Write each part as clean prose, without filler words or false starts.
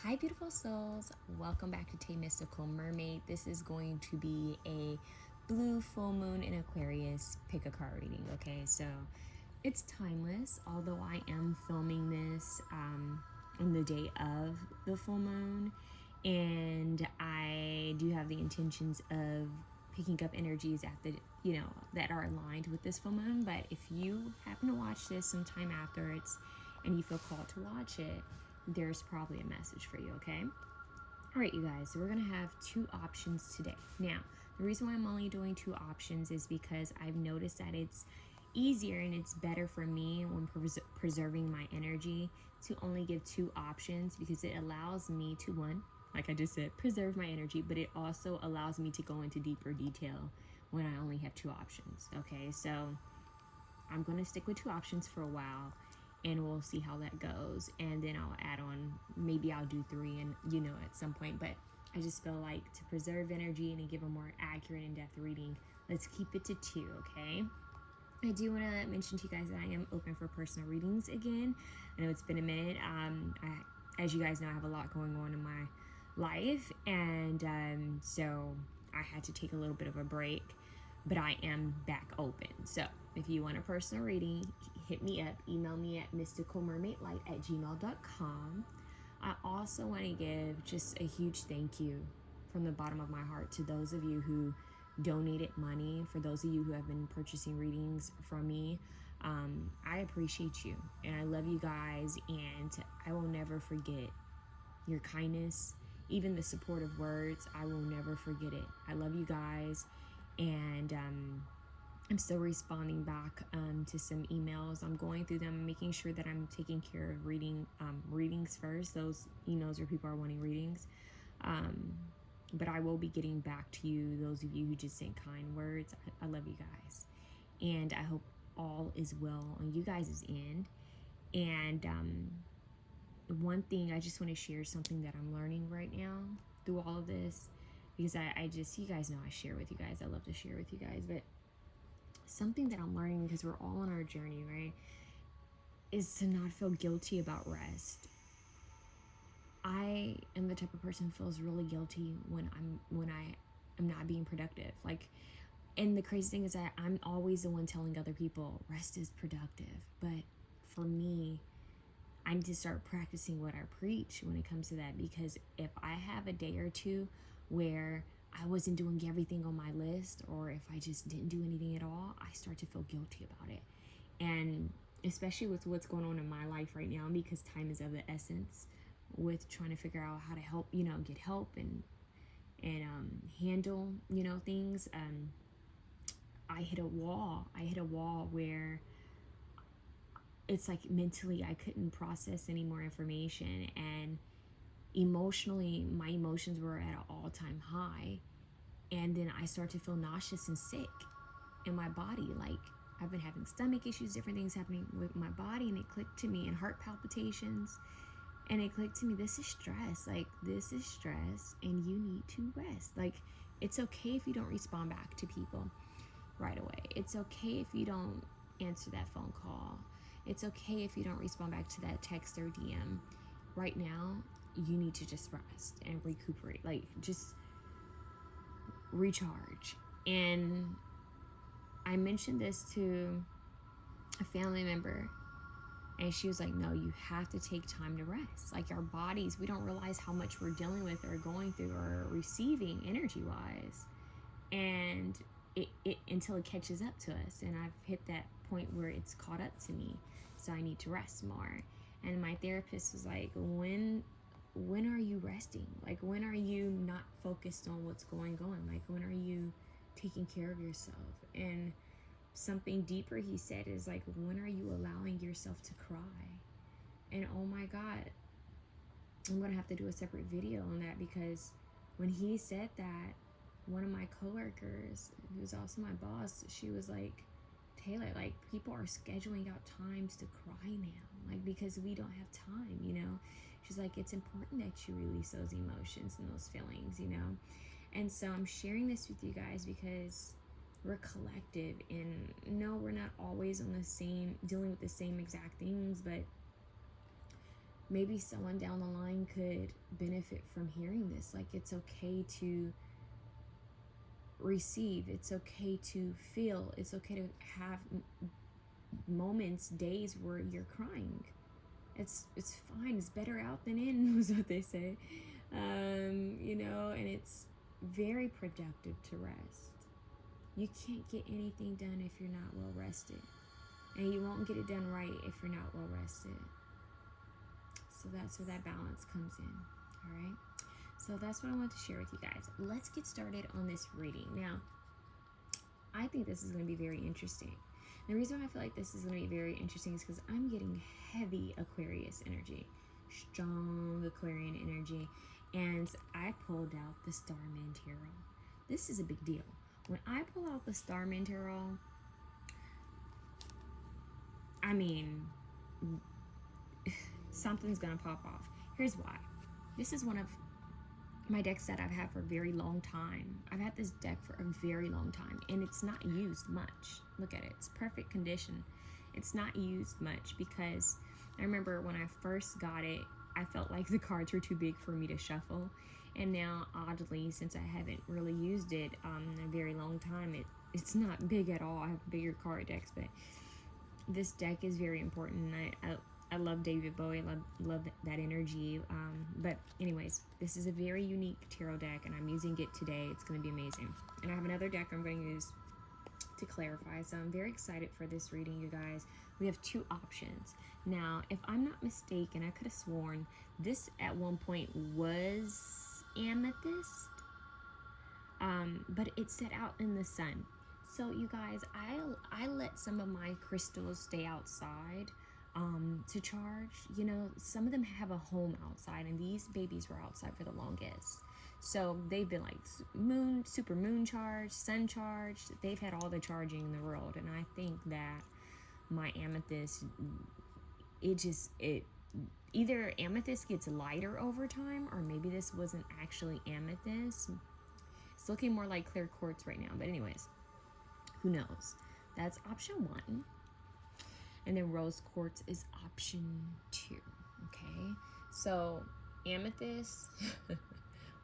Hi, beautiful souls. Welcome back to Tay Mystical Mermaid. This is going to be a blue full moon in Aquarius pick a card reading. Okay, so it's timeless, although I am filming this on the day of the full moon, and I do have the intentions of picking up energies at the that are aligned with this full moon. But if you happen to watch this sometime afterwards and you feel called to watch it, there's probably a message for you. Okay, all right, you guys, so we're gonna have two options today. Now, the reason why I'm only doing two options is because I've noticed that it's easier and it's better for me when preserving my energy to only give two options, because it allows me to, one, like I just said, preserve my energy, but it also allows me to go into deeper detail when I only have two options. Okay, so I'm going to stick with two options for a while and we'll see how that goes. And then I'll add on, maybe I'll do three and at some point. But I just feel like to preserve energy and to give a more accurate in-depth reading, let's keep it to two, okay? I do want to mention to you guys that I am open for personal readings again. I know it's been a minute. As you guys know, I have a lot going on in my life, and so I had to take a little bit of a break, but I am back open. So if you want a personal reading, hit me up. Email me at mysticalmermaidlight@gmail.com. I also want to give just a huge thank you from the bottom of my heart to those of you who donated money. For those of you who have been purchasing readings from me, I appreciate you and I love you guys, and I will never forget your kindness, even the supportive words. I will never forget it. I love you guys, and I'm still responding back to some emails. I'm going through them, making sure that I'm taking care of readings first. Those emails where people are wanting readings. But I will be getting back to you, those of you who just sent kind words. I love you guys. And I hope all is well on you guys' end. And one thing, I just want to share something that I'm learning right now through all of this. Because I just, you guys know I share with you guys. I love to share with you guys. But something that I'm learning, because we're all on our journey, right, is to not feel guilty about rest. I am the type of person who feels really guilty when I am not being productive. Like, and the crazy thing is that I'm always the one telling other people rest is productive. But for me, I need to start practicing what I preach when it comes to that, because if I have a day or two where I wasn't doing everything on my list, or if I just didn't do anything at all, I start to feel guilty about it. And especially with what's going on in my life right now, because time is of the essence, with trying to figure out how to help, get help and handle, things. I hit a wall. I hit a wall where it's like mentally I couldn't process any more information, and emotionally my emotions were at an all-time high. And then I start to feel nauseous and sick in my body. Like, I've been having stomach issues, different things happening with my body, and it clicked to me, and heart palpitations. And it clicked to me, this is stress. Like, this is stress, and you need to rest. Like, it's okay if you don't respond back to people right away. It's okay if you don't answer that phone call. It's okay if you don't respond back to that text or DM. Right now, you need to just rest and recuperate. Like, just recharge. And I mentioned this to a family member, and she was like, no, you have to take time to rest. Like, our bodies, we don't realize how much we're dealing with or going through or receiving energy wise. And it until it catches up to us. And I've hit that point where it's caught up to me. So I need to rest more. And my therapist was like, when are you resting? Like, when are you not focused on what's going on? Like, when are you taking care of yourself? And something deeper he said is like, when are you allowing yourself to cry? And oh my God, I'm gonna have to do a separate video on that, because when he said that, one of my coworkers, who's also my boss, she was like, Taylor, like, people are scheduling out times to cry now, like, because we don't have time. She's like, it's important that you release those emotions and those feelings. And so I'm sharing this with you guys because we're collective, and no, we're not always on the same, dealing with the same exact things, but maybe someone down the line could benefit from hearing this. Like, it's okay to receive, it's okay to feel, it's okay to have moments, days where you're crying. It's fine. It's better out than in, was what they say. You know, and it's very productive to rest. You can't get anything done if you're not well rested, and you won't get it done right if you're not well rested. So that's where that balance comes in. All right. So that's what I want to share with you guys. Let's get started on this reading. Now, I think this is going to be very interesting. The reason why I feel like this is going to be very interesting is because I'm getting heavy Aquarius energy, strong Aquarian energy, and I pulled out the Starman Tarot. This is a big deal. When I pull out the Starman Tarot, I mean, something's going to pop off. Here's why. This is one of my decks that I've had for a very long time. I've had this deck for a very long time, and it's not used much. Look at it. It's perfect condition. It's not used much because I remember when I first got it, I felt like the cards were too big for me to shuffle. And now, oddly, since I haven't really used it in a very long time, it's not big at all. I have bigger card decks, but this deck is very important. I love David Bowie. I love that energy. But anyways, this is a very unique tarot deck, and I'm using it today. It's going to be amazing. And I have another deck I'm going to use to clarify. So I'm very excited for this reading, you guys. We have two options. Now, if I'm not mistaken, I could have sworn this at one point was amethyst, but it set out in the sun. So you guys, I let some of my crystals stay outside to charge. You know, some of them have a home outside, and these babies were outside for the longest. So they've been like super moon charged, sun charged. They've had all the charging in the world, and I think that my amethyst, it either amethyst gets lighter over time, or maybe this wasn't actually amethyst. It's looking more like clear quartz right now, but anyways, who knows? That's option one. And then rose quartz is option 2. Okay, so amethyst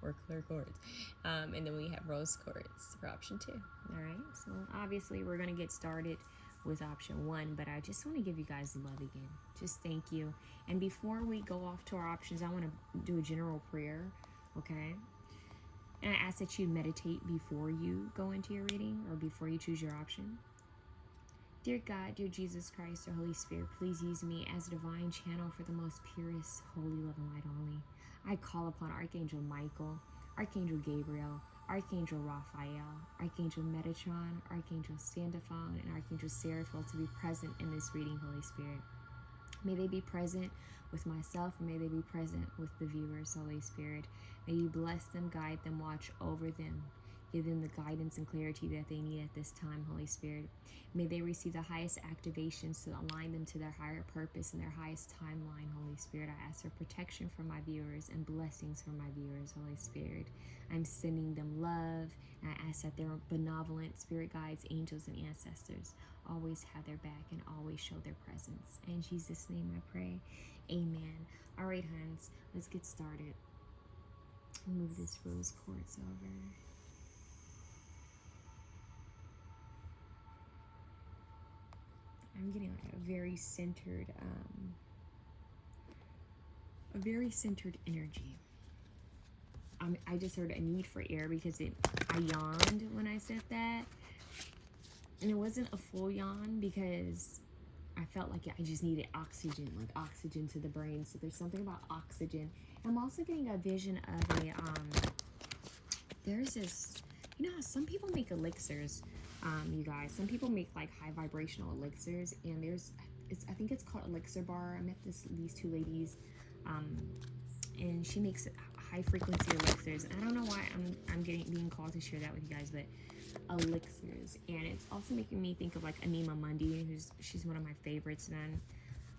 or clear quartz, and then we have rose quartz for option 2. All right, so obviously we're gonna get started with option 1, but I just want to give you guys love again. Just thank you. And before we go off to our options, I want to do a general prayer. Okay, and I ask that you meditate before you go into your reading or before you choose your option. Dear God, dear Jesus Christ, or Holy Spirit, please use me as a divine channel for the most purest, holy love and light only. I call upon Archangel Michael, Archangel Gabriel, Archangel Raphael, Archangel Metatron, Archangel Sandalphon, and Archangel Seraphil to be present in this reading, Holy Spirit. May they be present with myself, and may they be present with the viewers, Holy Spirit. May you bless them, guide them, watch over them. Give them the guidance and clarity that they need at this time, Holy Spirit. May they receive the highest activations to align them to their higher purpose and their highest timeline, Holy Spirit. I ask for protection for my viewers and blessings for my viewers, Holy Spirit. I'm sending them love, and I ask that their benevolent spirit guides, angels, and ancestors always have their back and always show their presence. In Jesus' name I pray. Amen. All right, huns, let's get started. Move this rose quartz over. I'm getting like a very centered energy. I just heard a need for air because I yawned when I said that, and it wasn't a full yawn because I felt like I just needed oxygen, like oxygen to the brain. So there's something about oxygen. I'm also getting a vision of a there's this, you know how some people make elixirs. You guys, some people make like high vibrational elixirs, and I think it's called Elixir Bar. I met these two ladies, and she makes high frequency elixirs. And I don't know why I'm being called to share that with you guys, but elixirs, and it's also making me think of like Anima Mundi, she's one of my favorites. And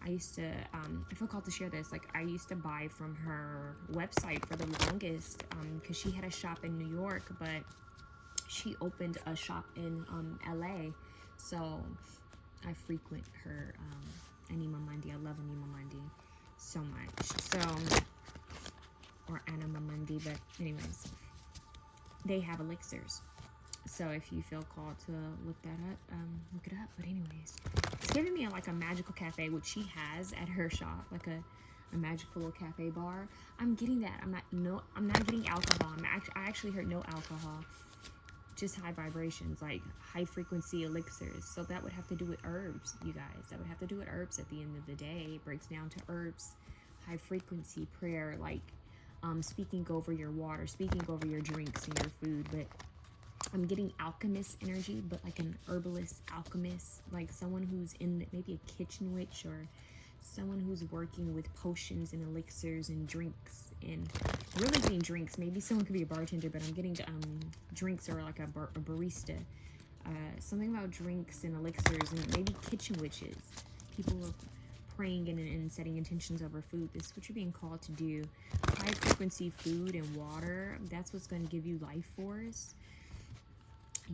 I used to, I feel called to share this. Like, I used to buy from her website for the longest, because she had a shop in New York, but she opened a shop in LA, so I frequent her Anima Mundi. I love Anima Mundi. so much. So, or Anima Mundi, but anyways, they have elixirs. So if you feel called to look that up, look it up. But anyways, it's giving me like a magical cafe, which she has at her shop, like a magical little cafe bar. I'm getting that. I'm not getting alcohol. I actually heard no alcohol, just high vibrations, like high frequency elixirs. So that would have to do with herbs, you guys. That would have to do with herbs at the end of the day. It breaks down to herbs, high frequency prayer, like speaking over your water, speaking over your drinks and your food. But I'm getting alchemist energy, but like an herbalist alchemist, like someone who's in maybe a kitchen witch, or someone who's working with potions and elixirs and drinks. And really getting drinks. Maybe someone could be a bartender, but I'm getting drinks, or like a barista. Something about drinks and elixirs, and maybe kitchen witches. People are praying and setting intentions over food. This is what you're being called to do. High frequency food and water. That's what's going to give you life force.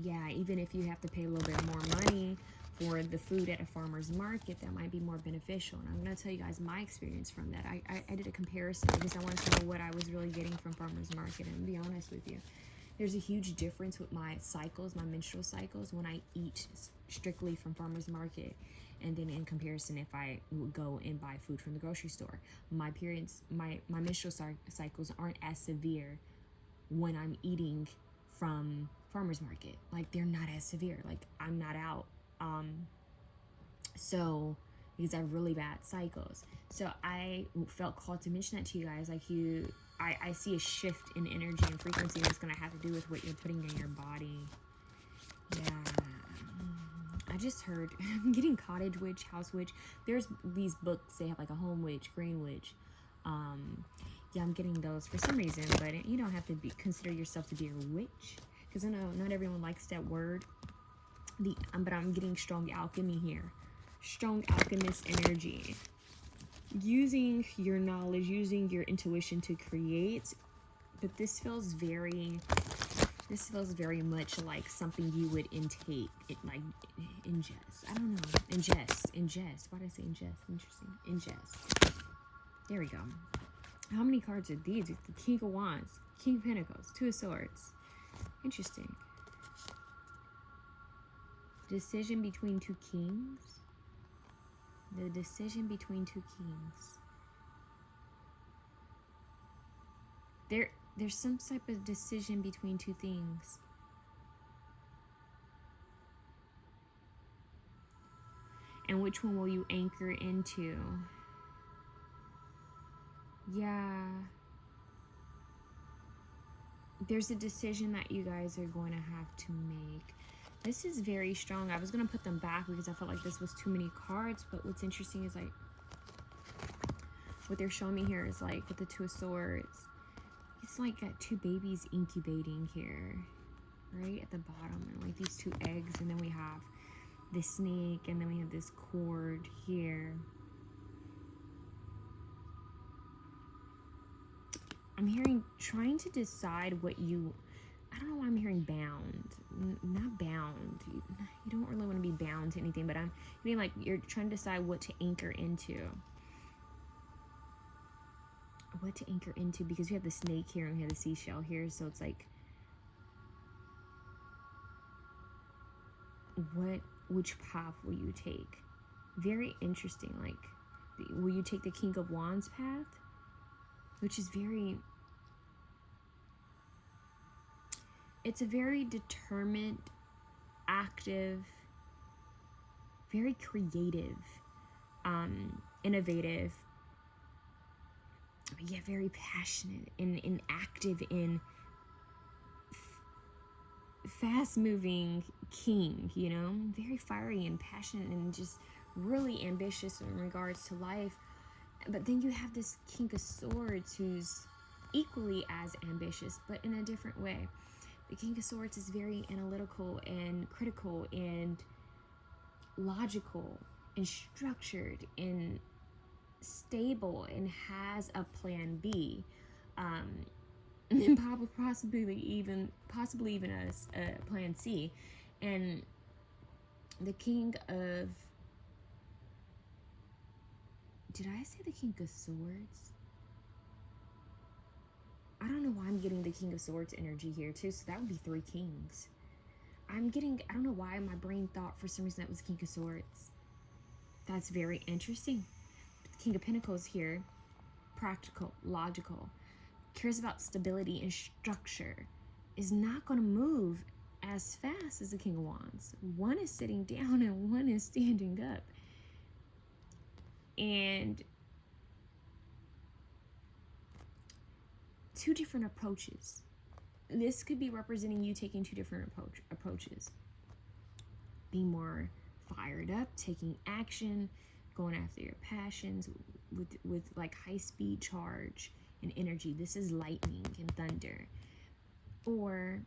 Yeah, even if you have to pay a little bit more money for the food at a farmer's market, that might be more beneficial. And I'm going to tell you guys my experience from that. I did a comparison because I wanted to know what I was really getting from farmer's market. And to be honest with you, there's a huge difference with my cycles, my menstrual cycles, when I eat strictly from farmer's market, and then in comparison if I would go and buy food from the grocery store. My periods, my menstrual cycles aren't as severe when I'm eating from farmer's market. Like, they're not as severe. Like, I'm not out. So because I have really bad cycles. So I felt called to mention that to you guys. Like, I see a shift in energy and frequency that's going to have to do with what you're putting in your body. Yeah. I just heard, I'm getting cottage witch, house witch. There's these books, they have like a home witch, green witch. Yeah, I'm getting those for some reason, but you don't have to consider yourself to be a witch, because I know not everyone likes that word. But I'm getting strong alchemy here, strong alchemist energy, using your knowledge, using your intuition to create. But this feels very much like something you would intake, like ingest. I don't know, ingest. Why did I say ingest? Interesting. Ingest. There we go. How many cards are these? It's the King of Wands, King of Pentacles, Two of Swords. Interesting. Decision between two kings. The decision between two kings. There's some type of decision between two things. And which one will you anchor into? Yeah. There's a decision that you guys are going to have to make. This is very strong. I was going to put them back because I felt like this was too many cards. But what's interesting is, like, what they're showing me here is, like, with the Two of Swords, it's like got two babies incubating here, right at the bottom. And like these two eggs. And then we have this snake. And then we have this cord here. I'm hearing trying to decide what you... I don't know why I'm hearing bound. Not bound. You don't really want to be bound to anything, but I'm mean, like, you're trying to decide what to anchor into. What to anchor into, because we have the snake here and we have the seashell here, so it's like, which path will you take? Very interesting. Like, will you take the King of Wands path? Which is very... It's a very determined, active, very creative, innovative, but yet very passionate and active and fast-moving king, you know? Very fiery and passionate and just really ambitious in regards to life. But then you have this King of Swords who's equally as ambitious, but in a different way. The King of Swords is very analytical and critical and logical and structured and stable and has a plan B, and possibly even a plan C. And the King of Did I say the King of Swords? I don't know why I'm getting the King of Swords energy here too, so that would be 3 kings. I don't know why my brain thought for some reason that was King of Swords. That's very interesting. The King of Pentacles here, practical, logical, cares about stability and structure, is not going to move as fast as the King of Wands. One is sitting down and one is standing up. And 2 different approaches. This could be representing you taking 2 different approaches. Being more fired up, taking action, going after your passions with like high speed charge and energy. This is lightning and thunder. Or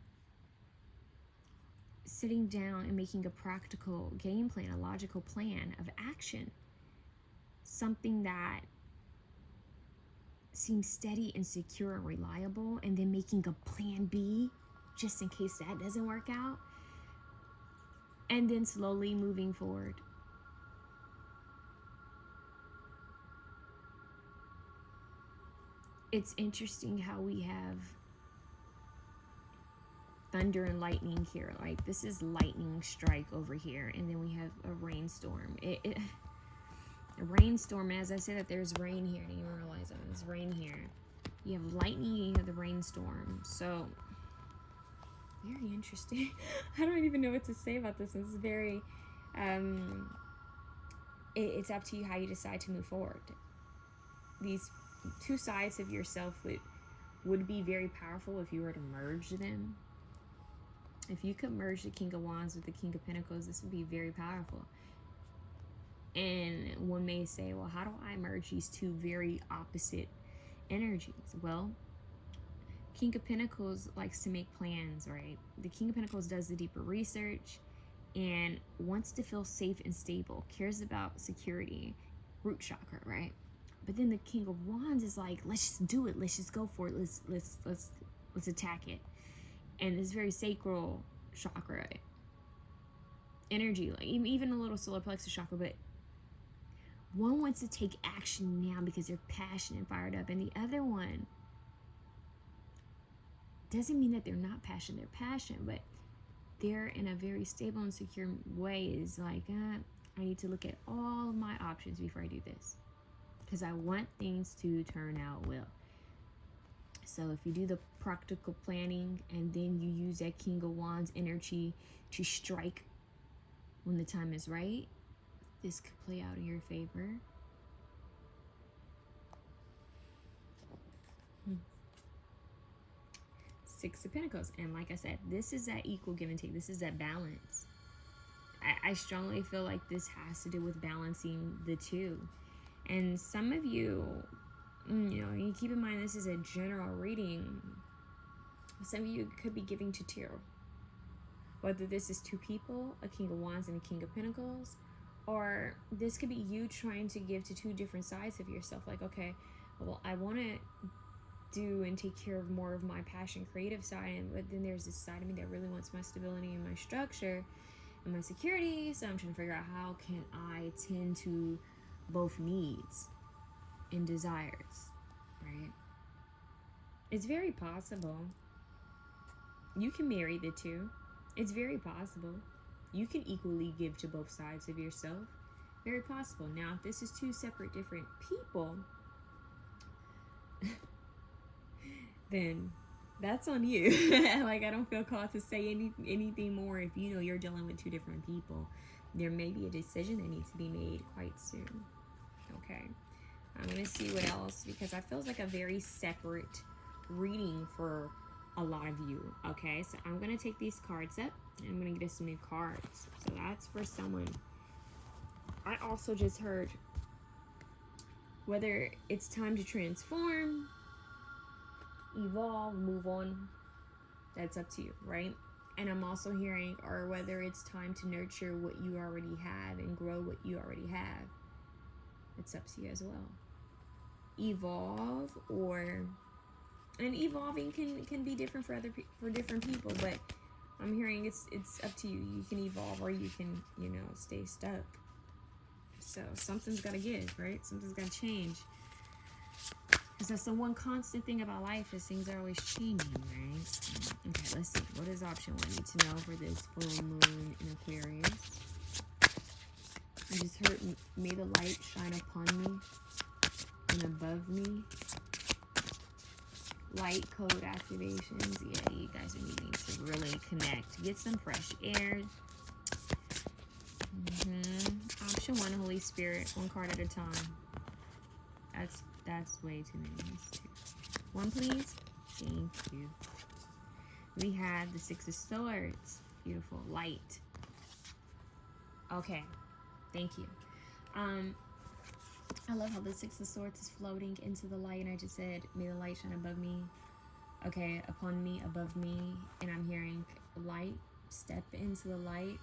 sitting down and making a practical game plan, a logical plan of action. Something that seems steady and secure and reliable, and then making a plan B just in case that doesn't work out, and then slowly moving forward. It's interesting how we have thunder and lightning here. Like, this is lightning strike over here, and then we have a rainstorm. A rainstorm, and as I said that there's rain here, I didn't even realize that there's rain here. You have lightning and you have the rainstorm. So, very interesting. I don't even know what to say about this. It's very, it's up to you how you decide to move forward. These 2 sides of yourself would be very powerful if you were to merge them. If you could merge the King of Wands with the King of Pentacles, this would be very powerful. And one may say, well, how do I merge these 2 very opposite energies? Well, King of Pentacles likes to make plans, right? The King of Pentacles does the deeper research and wants to feel safe and stable, cares about security, root chakra, right? But then the King of Wands is like, let's just do it. Let's just go for it. Let's attack it. And it's very sacral chakra energy, like even a little solar plexus chakra, but one wants to take action now because they're passionate and fired up, and the other one doesn't mean that they're not passionate. They're passionate, but they're in a very stable and secure way. Is like, I need to look at all of my options before I do this because I want things to turn out well. So if you do the practical planning and then you use that King of Wands energy to strike when the time is right, this could play out in your favor. Six of Pentacles. And like I said, this is that equal give and take. This is that balance. I strongly feel like this has to do with balancing the 2. And some of you, you keep in mind this is a general reading. Some of you could be giving to 2. Whether this is 2 people, a King of Wands and a King of Pentacles, or this could be you trying to give to 2 different sides of yourself. Like, okay, well, I want to do and take care of more of my passion, creative side, but then there's this side of me that really wants my stability and my structure and my security. So I'm trying to figure out how can I tend to both needs and desires, right? It's very possible you can marry the 2. It's very possible you can equally give to both sides of yourself. Very possible. Now, if this is 2 separate different people, then that's on you. Like, I don't feel called to say anything more. If you know you're dealing with 2 different people, there may be a decision that needs to be made quite soon. Okay, I'm gonna see what else, because I feel like a very separate reading for a lot of you. Okay, so I'm gonna take these cards up and I'm gonna get us some new cards. So that's for someone. I also just heard whether it's time to transform, evolve, move on. That's up to you, right? And I'm also hearing, or whether it's time to nurture what you already have and grow what you already have. It's up to you as well. Evolve, and evolving can be different for different people, but I'm hearing it's up to you. You can evolve or you can, stay stuck. So something's got to give, right? Something's got to change. Because that's the one constant thing about life is things are always changing, right? Okay, let's see. What does option 1 need to know for this full moon in Aquarius? I just heard, may the light shine upon me and above me. Light code activations. Yeah, you guys are needing to really connect. Get some fresh air. Option 1, Holy Spirit, 1 card at a time. That's way too many. That's 2. 1, please. Thank you. We have the 6 of Swords. Beautiful. Light. Okay. Thank you. I love how the 6 of Swords is floating into the light, and I just said, may the light shine above me. Okay, upon me, above me, and I'm hearing light, step into the light.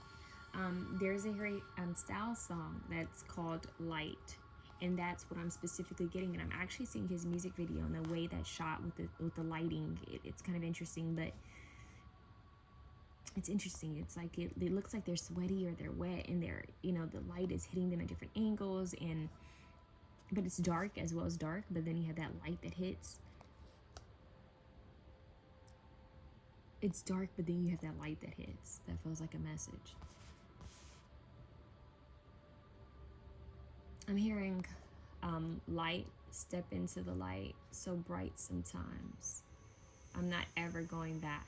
There's a Harry Styles song that's called Light, and that's what I'm specifically getting, and I'm actually seeing his music video and the way that's shot with the lighting. It's kind of interesting, but it's interesting. It's like it looks like they're sweaty or they're wet, and they're, you know, the light is hitting them at different angles, but it's dark as well as dark, but then you have that light that hits. It's dark, but then you have that light that hits. That feels like a message. I'm hearing light, step into the light, so bright sometimes. I'm not ever going back.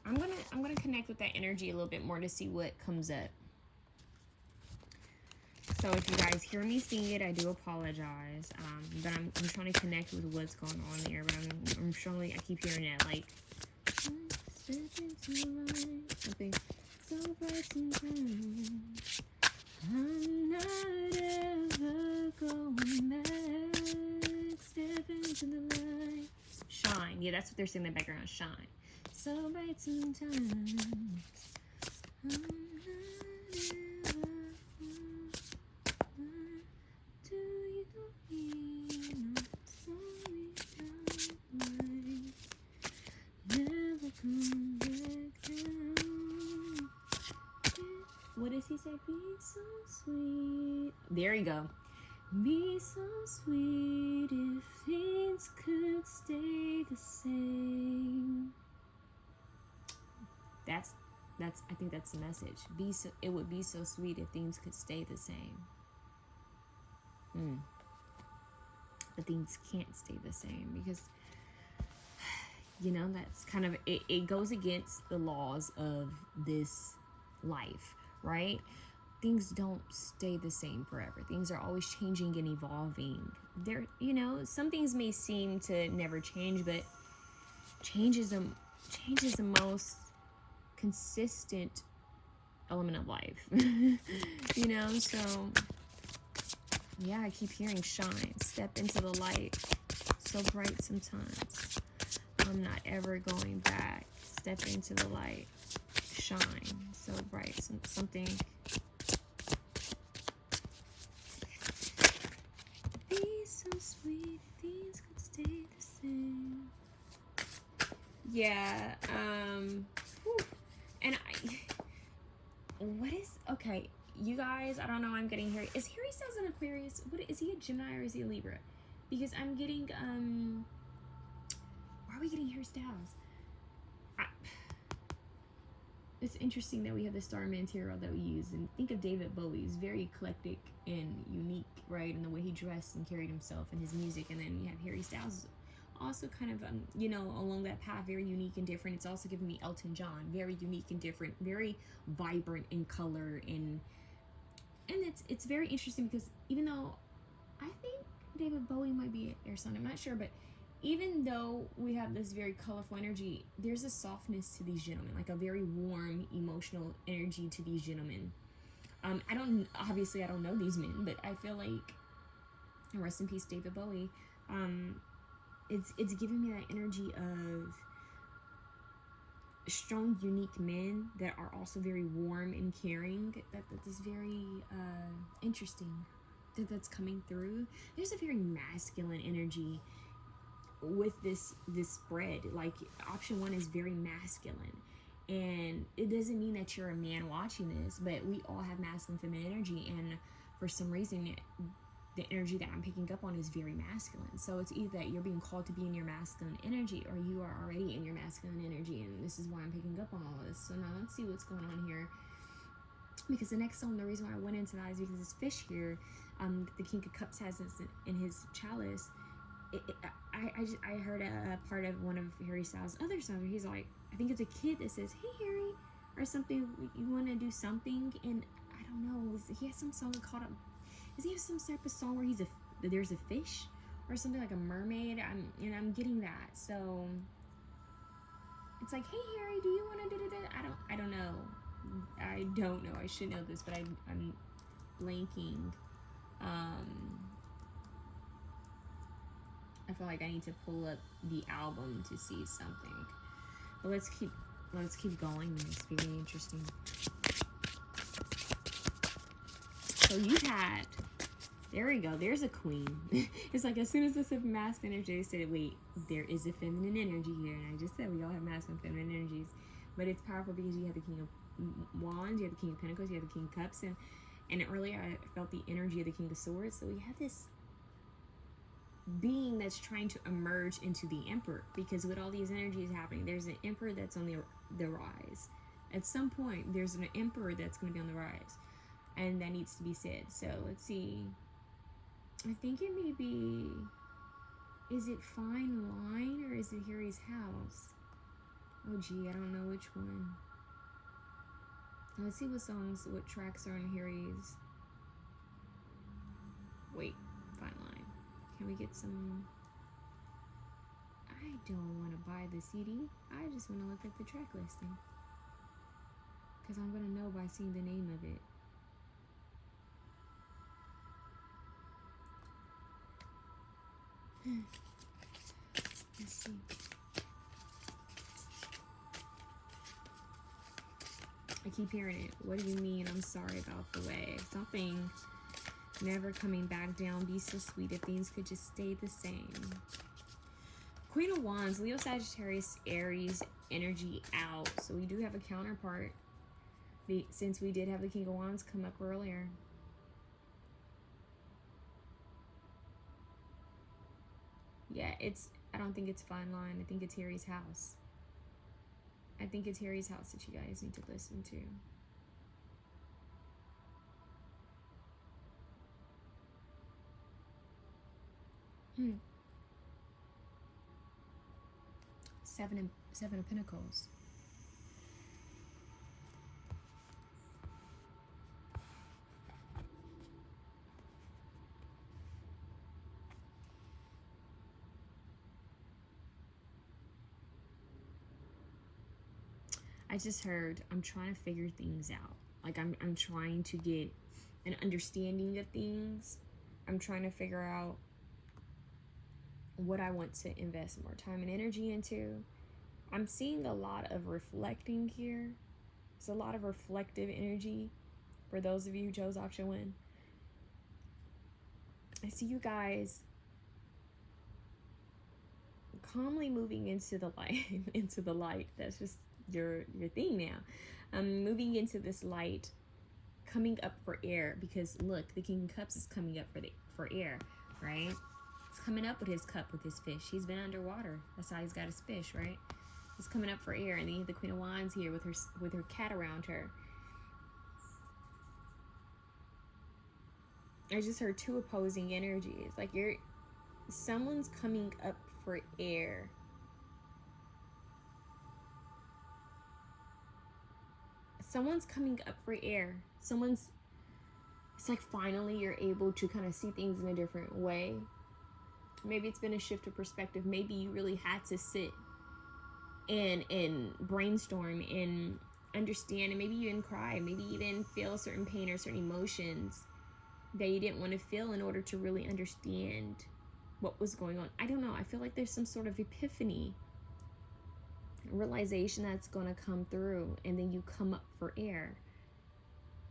I'm gonna connect with that energy a little bit more to see what comes up. So if you guys hear me sing it, I do apologize. But I'm trying to connect with what's going on there. But I'm strongly, I keep hearing that, like, step into the light, something so bright sometimes. I'm not ever going back. Step into the light. Shine. Yeah, that's what they're saying in the background. Shine. So bright sometimes. I'm not ever. Do you mean I'm sorry? Never come back down. What does he say? Be so sweet. There you go. Be so sweet if things could stay the same. I think that's the message. It would be so sweet if things could stay the same. But things can't stay the same because, you know, that's kind of, it goes against the laws of this life, right? Things don't stay the same forever. Things are always changing and evolving. There, you know, some things may seem to never change, but change is the most consistent element of life. You know, so yeah, I keep hearing shine, step into the light, so bright sometimes. I'm not ever going back. Step into the light, shine, so bright. Something. Be so sweet, things could stay the same. Yeah. And what is, okay, you guys, I don't know, I'm getting Harry. Is Harry Styles an Aquarius? What is he, a Gemini or is he a Libra? Because I'm getting, why are we getting Harry Styles? It's interesting that we have the Starman tarot that we use. And think of David Bowie. He's very eclectic and unique, right? In the way he dressed and carried himself and his music. And then you have Harry Styles, also kind of, you know, along that path, very unique and different. It's also giving me Elton John, very unique and different, very vibrant in color. And it's very interesting because even though I think David Bowie might be an air sign, I'm not sure, but even though we have this very colorful energy, there's a softness to these gentlemen, like a very warm, emotional energy to these gentlemen. I don't know these men, but I feel like, rest in peace, David Bowie. It's giving me that energy of strong, unique men that are also very warm and caring. That is very interesting. That's coming through. There's a very masculine energy with this spread, like option one is very masculine, and it doesn't mean that you're a man watching this, but we all have masculine feminine energy, and for some reason the energy that I'm picking up on is very masculine. So it's either that you're being called to be in your masculine energy, or you are already in your masculine energy, and this is why I'm picking up on all this. So now let's see what's going on here, because the next one, the reason why I went into that is because this fish here, the King of Cups has this in his chalice. I heard a part of one of Harry Styles' other songs where he's like, I think it's a kid that says, "Hey Harry," or something. You want to do something? And I don't know. He has some song called up. Does he have some type of song where there's a fish or something like a mermaid? I'm getting that. So it's like, hey Harry, do you want to do that? I don't know. I don't know. I should know this, but I'm blanking. I feel like I need to pull up the album to see something. But let's keep going. It's very interesting. So you had, there we go. There's a queen. It's like as soon as this is masculine energy, they said, wait, there is a feminine energy here. And I just said we all have masculine and feminine energies, but it's powerful because you have the King of Wands, you have the King of Pentacles, you have the King of Cups, and earlier I felt the energy of the King of Swords. So we have this being that's trying to emerge into the Emperor, because with all these energies happening, there's an Emperor that's on the rise. At some point, there's an Emperor that's going to be on the rise, and that needs to be said. So let's see. I think it may be, is it Fine Line or is it Harry's House? Oh gee, I don't know which one. Let's see what tracks are on Harry's. Wait, Fine Line. Can we get some? I don't want to buy the CD. I just want to look at the track listing, because I'm going to know by seeing the name of it. Let's see. I keep hearing it. What do you mean? I'm sorry about the way. Something never coming back down. Be so sweet if things could just stay the same. Queen of Wands, Leo, Sagittarius, Aries energy out. So we do have a counterpart, since we did have the King of Wands come up earlier. Yeah, I don't think it's Fine Line. I think it's Harry's House. I think it's Harry's House that you guys need to listen to. Seven of Pentacles. I just heard, I'm trying to figure things out. Like I'm trying to get an understanding of things. I'm trying to figure out what I want to invest more time and energy into. I'm seeing a lot of reflecting here. It's a lot of reflective energy for those of you who chose option 1. I see you guys calmly moving into the light, into the light. That's just your thing now. Moving into this light, coming up for air, because look, the King of Cups is coming up for air, right? He's coming up with his cup, with his fish. He's been underwater. That's how he's got his fish, right? He's coming up for air, and then you have the Queen of Wands here with her cat around her. I just heard 2 opposing energies. Like someone's coming up for air. Someone's coming up for air. It's like finally you're able to kind of see things in a different way. Maybe it's been a shift of perspective. Maybe you really had to sit and brainstorm and understand, and maybe you didn't cry. Maybe you didn't feel certain pain or certain emotions that you didn't want to feel in order to really understand what was going on. I don't know. I feel like there's some sort of epiphany, realization that's going to come through, and then you come up for air.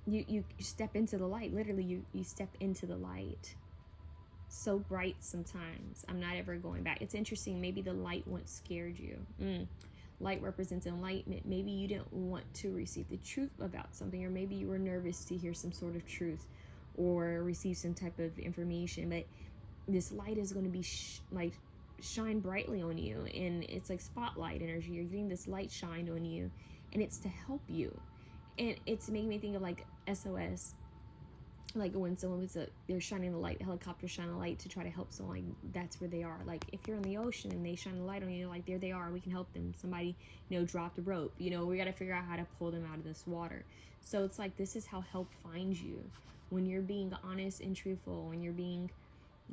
You step into the light. Literally, you step into the light. so bright sometimes. I'm not ever going back. It's interesting. Maybe the light once scared you. Light represents enlightenment. Maybe you didn't want to receive the truth about something, or maybe you were nervous to hear some sort of truth or receive some type of information. But this light is going to be shine brightly on you, and it's like spotlight energy. You're getting this light shined on you, and it's to help you. And it's making me think of like SOS, like when someone was they're shining the light, helicopter shine a light to try to help someone. Like, that's where they are. Like, if you're in the ocean and they shine a light on you, like, there they are, we can help them. Somebody, dropped a rope, we got to figure out how to pull them out of this water. So it's like, this is how help finds you. When you're being honest and truthful, when you're being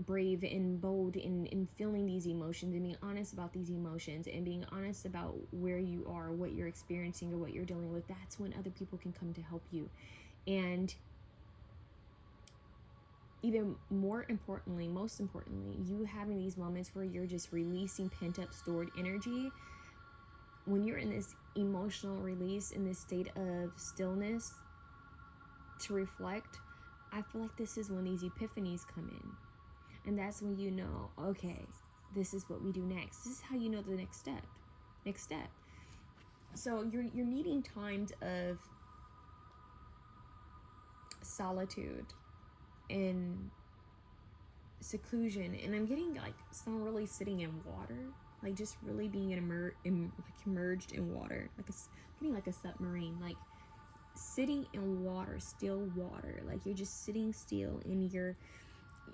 brave and bold in feeling these emotions, and being honest about these emotions, and being honest about where you are, what you're experiencing, or what you're dealing with, that's when other people can come to help you. And even more importantly, most importantly, you having these moments where you're just releasing pent-up stored energy. When you're in this emotional release, in this state of stillness to reflect, I feel like this is when these epiphanies come in. And that's when you know, okay, this is what we do next. This is how you know the next step. So you're needing times of solitude and seclusion, and I'm getting like someone really sitting in water, like just really being immersed in water, getting like a submarine, like sitting in water, still water, like you're just sitting still in your,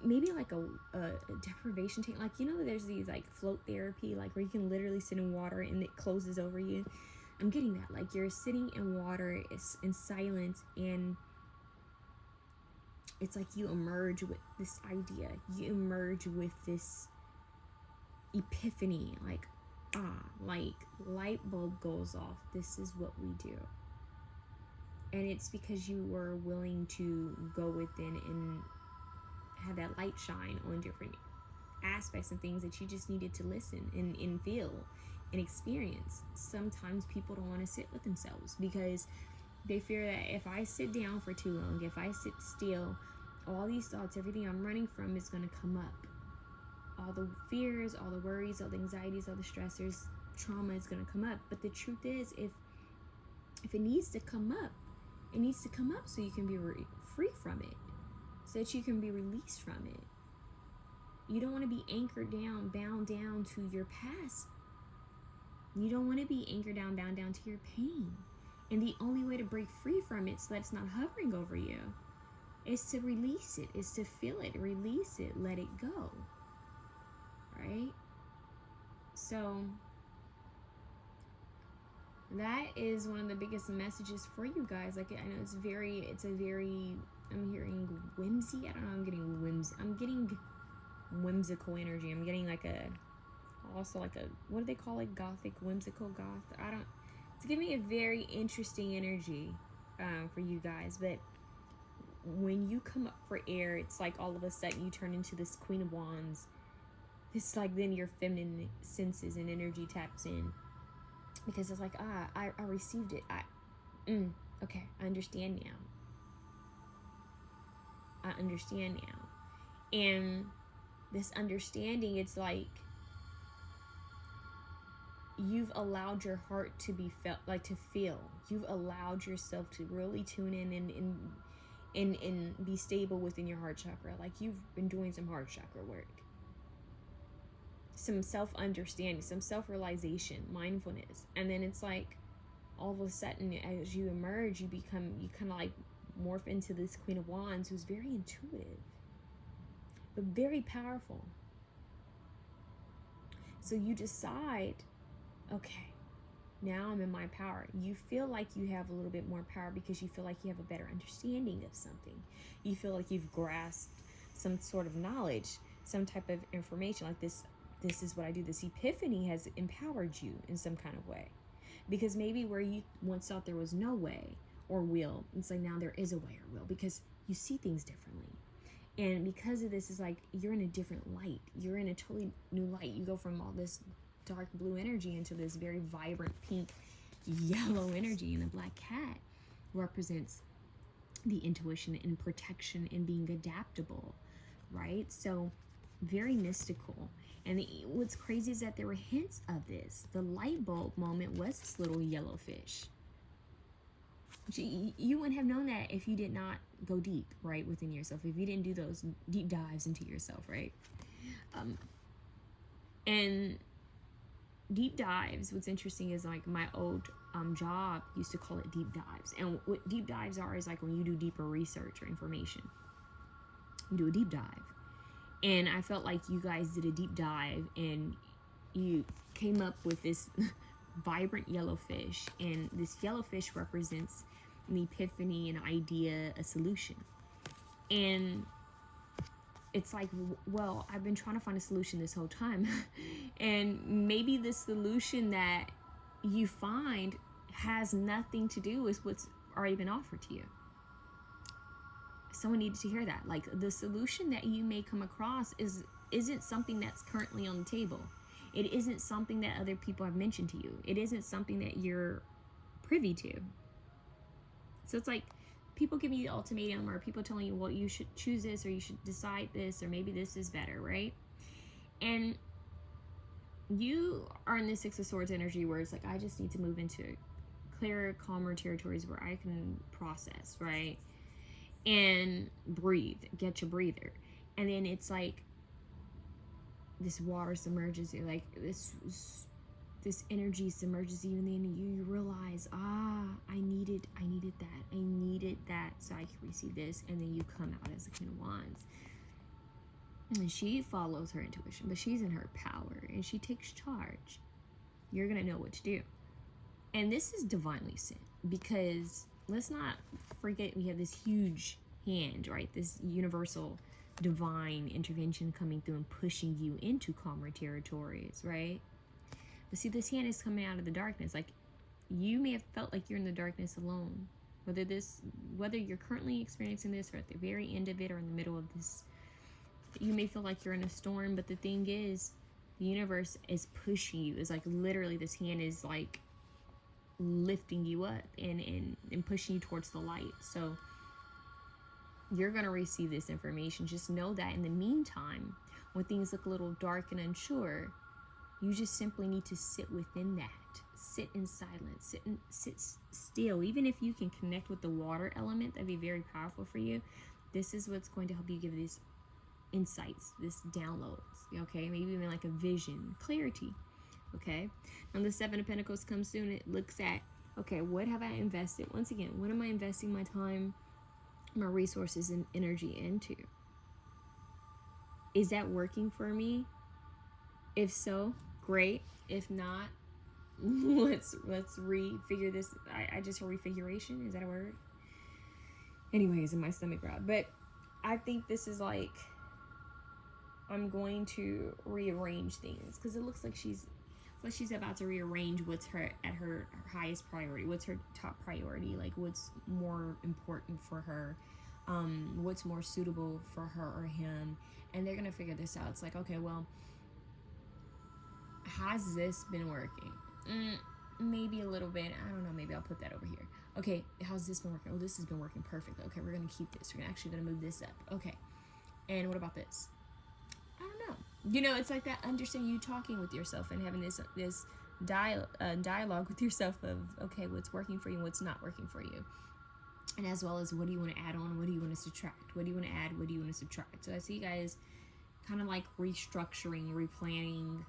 maybe like a deprivation tank, like there's these like float therapy, like where you can literally sit in water and it closes over you. I'm getting that, like you're sitting in water, it's in silence, and it's like you emerge with this idea, you emerge with this epiphany, like like light bulb goes off, this is what we do. And it's because you were willing to go within and have that light shine on different aspects and things that you just needed to listen and feel and experience. Sometimes people don't want to sit with themselves because they fear that if I sit down for too long, if I sit still, all these thoughts, everything I'm running from is going to come up. All the fears, all the worries, all the anxieties, all the stressors, trauma is going to come up. But the truth is, if it needs to come up, it needs to come up so you can be free from it, so that you can be released from it. You don't want to be anchored down, bound down to your past. You don't want to be anchored down, bound down to your pain. And the only way to break free from it so that it's not hovering over you is to release it, is to feel it, release it, let it go. Right? So that is one of the biggest messages for you guys. Like, I know it's a very, I'm hearing whimsy. I don't know, I'm getting whimsical energy. I'm getting like what do they call it? Gothic, whimsical, goth. It's giving me a very interesting energy for you guys. But when you come up for air, it's like all of a sudden you turn into this Queen of Wands. It's like then your feminine senses and energy taps in, because it's like, I received it. Okay, I understand now. And this understanding, it's like you've allowed your heart to be felt, like to feel. You've allowed yourself to really tune in and be stable within your heart chakra. Like, you've been doing some heart chakra work, some self-understanding, some self-realization, mindfulness. And then it's like all of a sudden, as you emerge, you kind of like morph into this Queen of Wands who's very intuitive but very powerful. So you decide, okay, now I'm in my power. You feel like you have a little bit more power because you feel like you have a better understanding of something. You feel like you've grasped some sort of knowledge, some type of information, like this is what I do. This epiphany has empowered you in some kind of way. Because maybe where you once thought there was no way or will, it's like now there is a way or will, because you see things differently. And because of this, it's like you're in a different light. You're in a totally new light. You go from all this dark blue energy into this very vibrant pink, yellow energy. And the black cat represents the intuition and protection and being adaptable, right? So very mystical. And what's crazy is that there were hints of this. The light bulb moment was this little yellow fish. You wouldn't have known that if you did not go deep, right, within yourself, if you didn't do those deep dives into yourself, right? And deep dives, what's interesting is like my old job used to call it deep dives. And what deep dives are is like when you do deeper research or information, you do a deep dive. And I felt like you guys did a deep dive and you came up with this vibrant yellow fish. And this yellow fish represents an epiphany, an idea, a solution. And it's like, well, I've been trying to find a solution this whole time. And maybe the solution that you find has nothing to do with what's already been offered to you. Someone needed to hear that. Like, the solution that you may come across isn't something that's currently on the table. It isn't something that other people have mentioned to you. It isn't something that you're privy to. So it's like people giving you the ultimatum, or people telling you, well, you should choose this, or you should decide this, or maybe this is better, right? And you are in this Six of Swords energy where it's like, I just need to move into clearer, calmer territories where I can process, right? And breathe, get your breather. And then it's like this water submerges you, like this energy submerges you, and then you realize, I needed that so I can receive this. And then you come out as the Queen of Wands. And she follows her intuition, but she's in her power and she takes charge. You're gonna know what to do. And this is divinely sent, because let's not forget we have this huge hand, right? This universal divine intervention coming through and pushing you into calmer territories, right? But see, this hand is coming out of the darkness. Like, you may have felt like you're in the darkness alone. Whether you're currently experiencing this, or at the very end of it, or in the middle of this, you may feel like you're in a storm. But the thing is, the universe is pushing you. It's like literally this hand is like lifting you up and pushing you towards the light. So you're going to receive this information. Just know that in the meantime, when things look a little dark and unsure, you just simply need to sit within that. Sit in silence. Sit still. Even if you can connect with the water element, that'd be very powerful for you. This is what's going to help you give these insights, this downloads, okay? Maybe even like a vision, clarity, okay? Now the Seven of Pentacles comes soon. It looks at, okay, what have I invested? Once again, what am I investing my time, my resources, and energy into? Is that working for me? If so, great. If not, let's refigure this. I just heard refiguration. Is that a word? Anyways, in my stomach growled. But I think this is like, I'm going to rearrange things, because it looks like she's about to rearrange what's her highest priority, what's her top priority, like what's more important for her, what's more suitable for her or him. And they're gonna figure this out. It's like, okay, well, has this been working? Maybe a little bit. I don't know. Maybe I'll put that over here. Okay, how's this been working? Oh, this has been working perfectly. Okay, we're gonna keep this. We're actually gonna move this up. Okay, and what about this? I don't know. You know, it's like that understanding, you talking with yourself and having this dialogue with yourself of, okay, what's working for you and what's not working for you. And as well as, what do you want to add on? What do you want to subtract? What do you want to add? What do you want to subtract? So I see you guys kind of like restructuring, replanning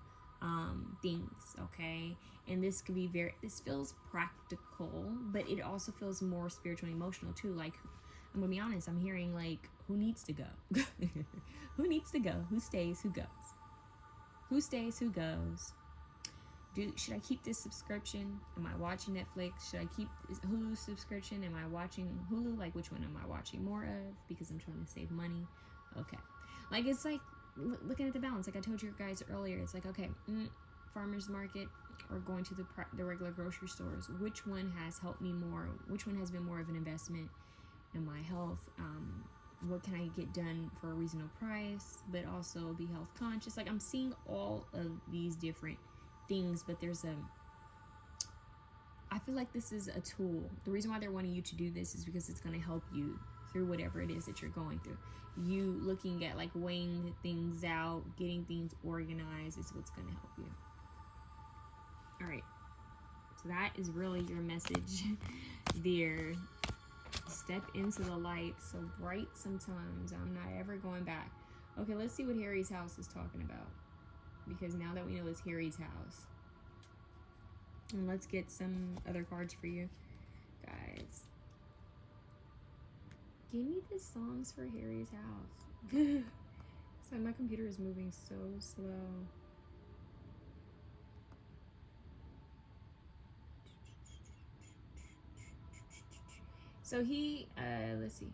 things, okay? And this could be this feels practical, but it also feels more spiritual and emotional too. Like, I'm gonna be honest, I'm hearing like, who needs to go? Who needs to go? Who stays? Who goes? Who stays? Who goes? Should I keep this subscription? Am I watching Netflix? Should I keep this Hulu subscription? Am I watching Hulu? Like, which one am I watching more of? Because I'm trying to save money. Okay. Like, it's like looking at the balance. Like I told you guys earlier, it's like, okay, farmer's market or going to the regular grocery stores. Which one has helped me more? Which one has been more of an investment in my health? What can I get done for a reasonable price, but also be health conscious? Like, I'm seeing all of these different things, but I feel like this is a tool. The reason why they're wanting you to do this is because it's going to help you through whatever it is that you're going through. You looking at like weighing things out, getting things organized is what's going to help you. All right. So that is really your message there. Step into the light. So bright sometimes. I'm not ever going back. Okay, let's see what Harry's house is talking about. Because now that we know it's Harry's house. And let's get some other cards for you guys. Give me the songs for Harry's house. So my computer is moving so slow. So he, let's see.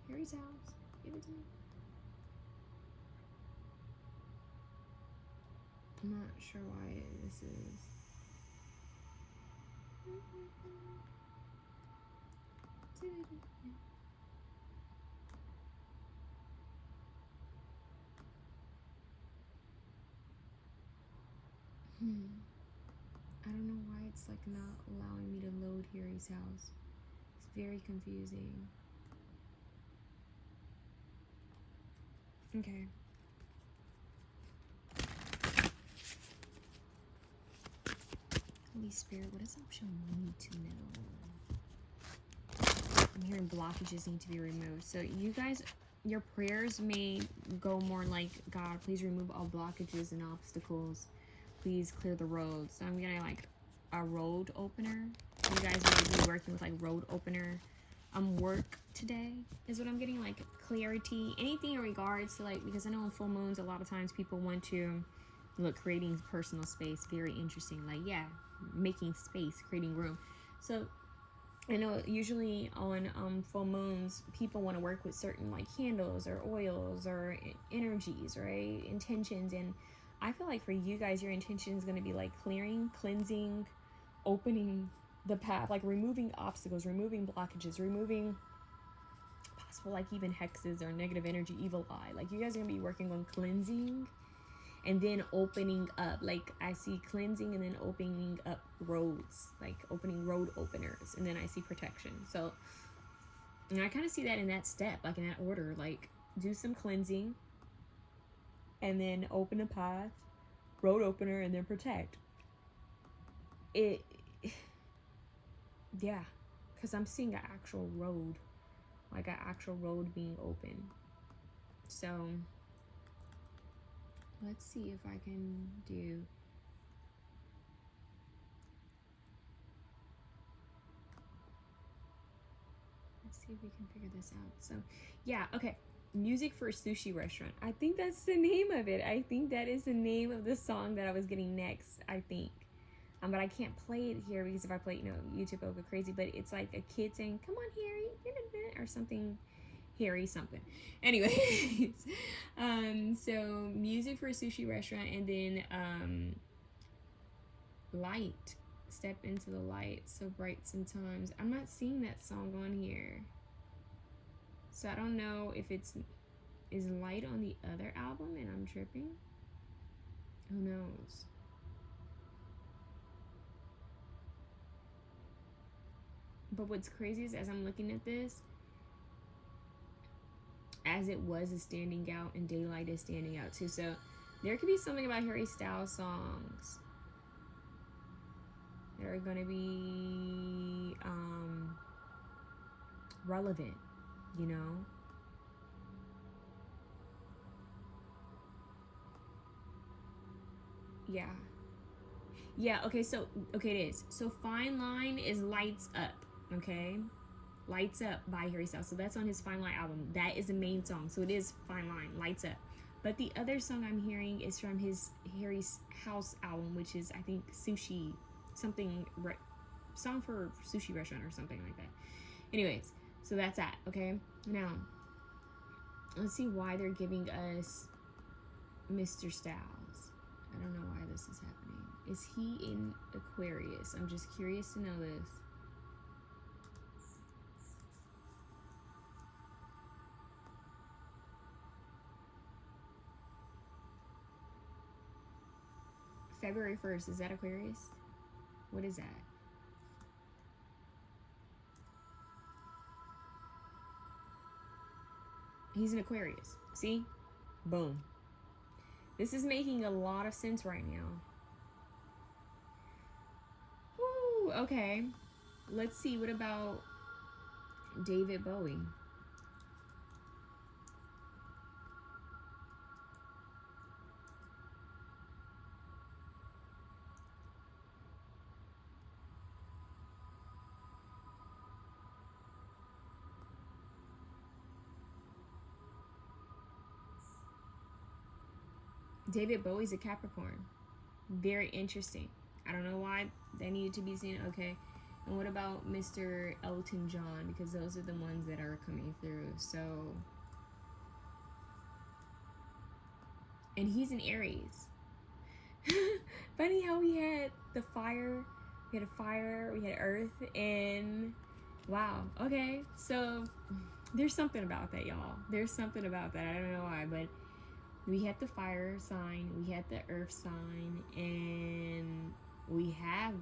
Harry's house. Give it to me. I'm not sure why this is. I don't know why it's like not allowing me to load Harry's house. It's very confusing. Okay. Holy Spirit, what does option 1 need to know? I'm hearing blockages need to be removed. So you guys, your prayers may go more like, God, please remove all blockages and obstacles. Please clear the roads. So I'm getting like a road opener. You guys may be working with like road opener work today is what I'm getting, like clarity, anything in regards to like, because I know on full moons a lot of times people want to look, creating personal space, very interesting, like yeah, making space, creating room. So I know usually on full moons people want to work with certain like candles or oils or energies, right, intentions. And I feel like for you guys your intention is going to be like clearing, cleansing, opening the path, like removing obstacles, removing blockages, removing possible like even hexes or negative energy, evil eye. Like you guys are gonna be working on cleansing and then opening up. Like I see cleansing and then opening up roads, like opening road openers, and then I see protection. So, and I kind of see that in that step, like in that order, like do some cleansing and then open a path, road opener, and then protect it. Yeah, because I'm seeing an actual road, like an actual road being open. So let's see if I can do. Let's see if we can figure this out. So yeah, okay. Music for a sushi restaurant. I think that's the name of it. I think that is the name of the song that I was getting next, I think. But I can't play it here because if I play it, YouTube will go crazy. But it's like a kid saying, "Come on, Harry," or something, Harry something. Anyways, so music for a sushi restaurant, and then light. Step into the light, so bright sometimes. I'm not seeing that song on here, so I don't know if is light on the other album and I'm tripping. Who knows? But what's crazy is as I'm looking at this, as it was is standing out and daylight is standing out too. So there could be something about Harry Styles songs that are going to be relevant, you know? Yeah. Yeah, okay, so, okay, it is. So Fine Line is Lights Up, okay? Lights Up by Harry Styles. So that's on his Fine Line album. That is the main song. So it is Fine Line, Lights Up. But the other song I'm hearing is from his Harry's House album, which is, I think, Sushi, something, song for sushi restaurant or something like that. Anyways, so that's that, okay? Now, let's see why they're giving us Mr. Styles. I don't know why this is happening. Is he in Aquarius? I'm just curious to know this. February 1st, is that Aquarius? What is that? He's an Aquarius. See? Boom. This is making a lot of sense right now. Woo, okay. Let's see. What about David Bowie? David Bowie's a Capricorn. Very interesting. I don't know why they needed to be seen. Okay. And what about Mr. Elton John? Because those are the ones that are coming through. So, and he's an Aries. Funny how we had the fire, we had earth, and wow. Okay. So there's something about that, y'all. There's something about that. I don't know why, but we had the fire sign, we had the earth sign, and we have,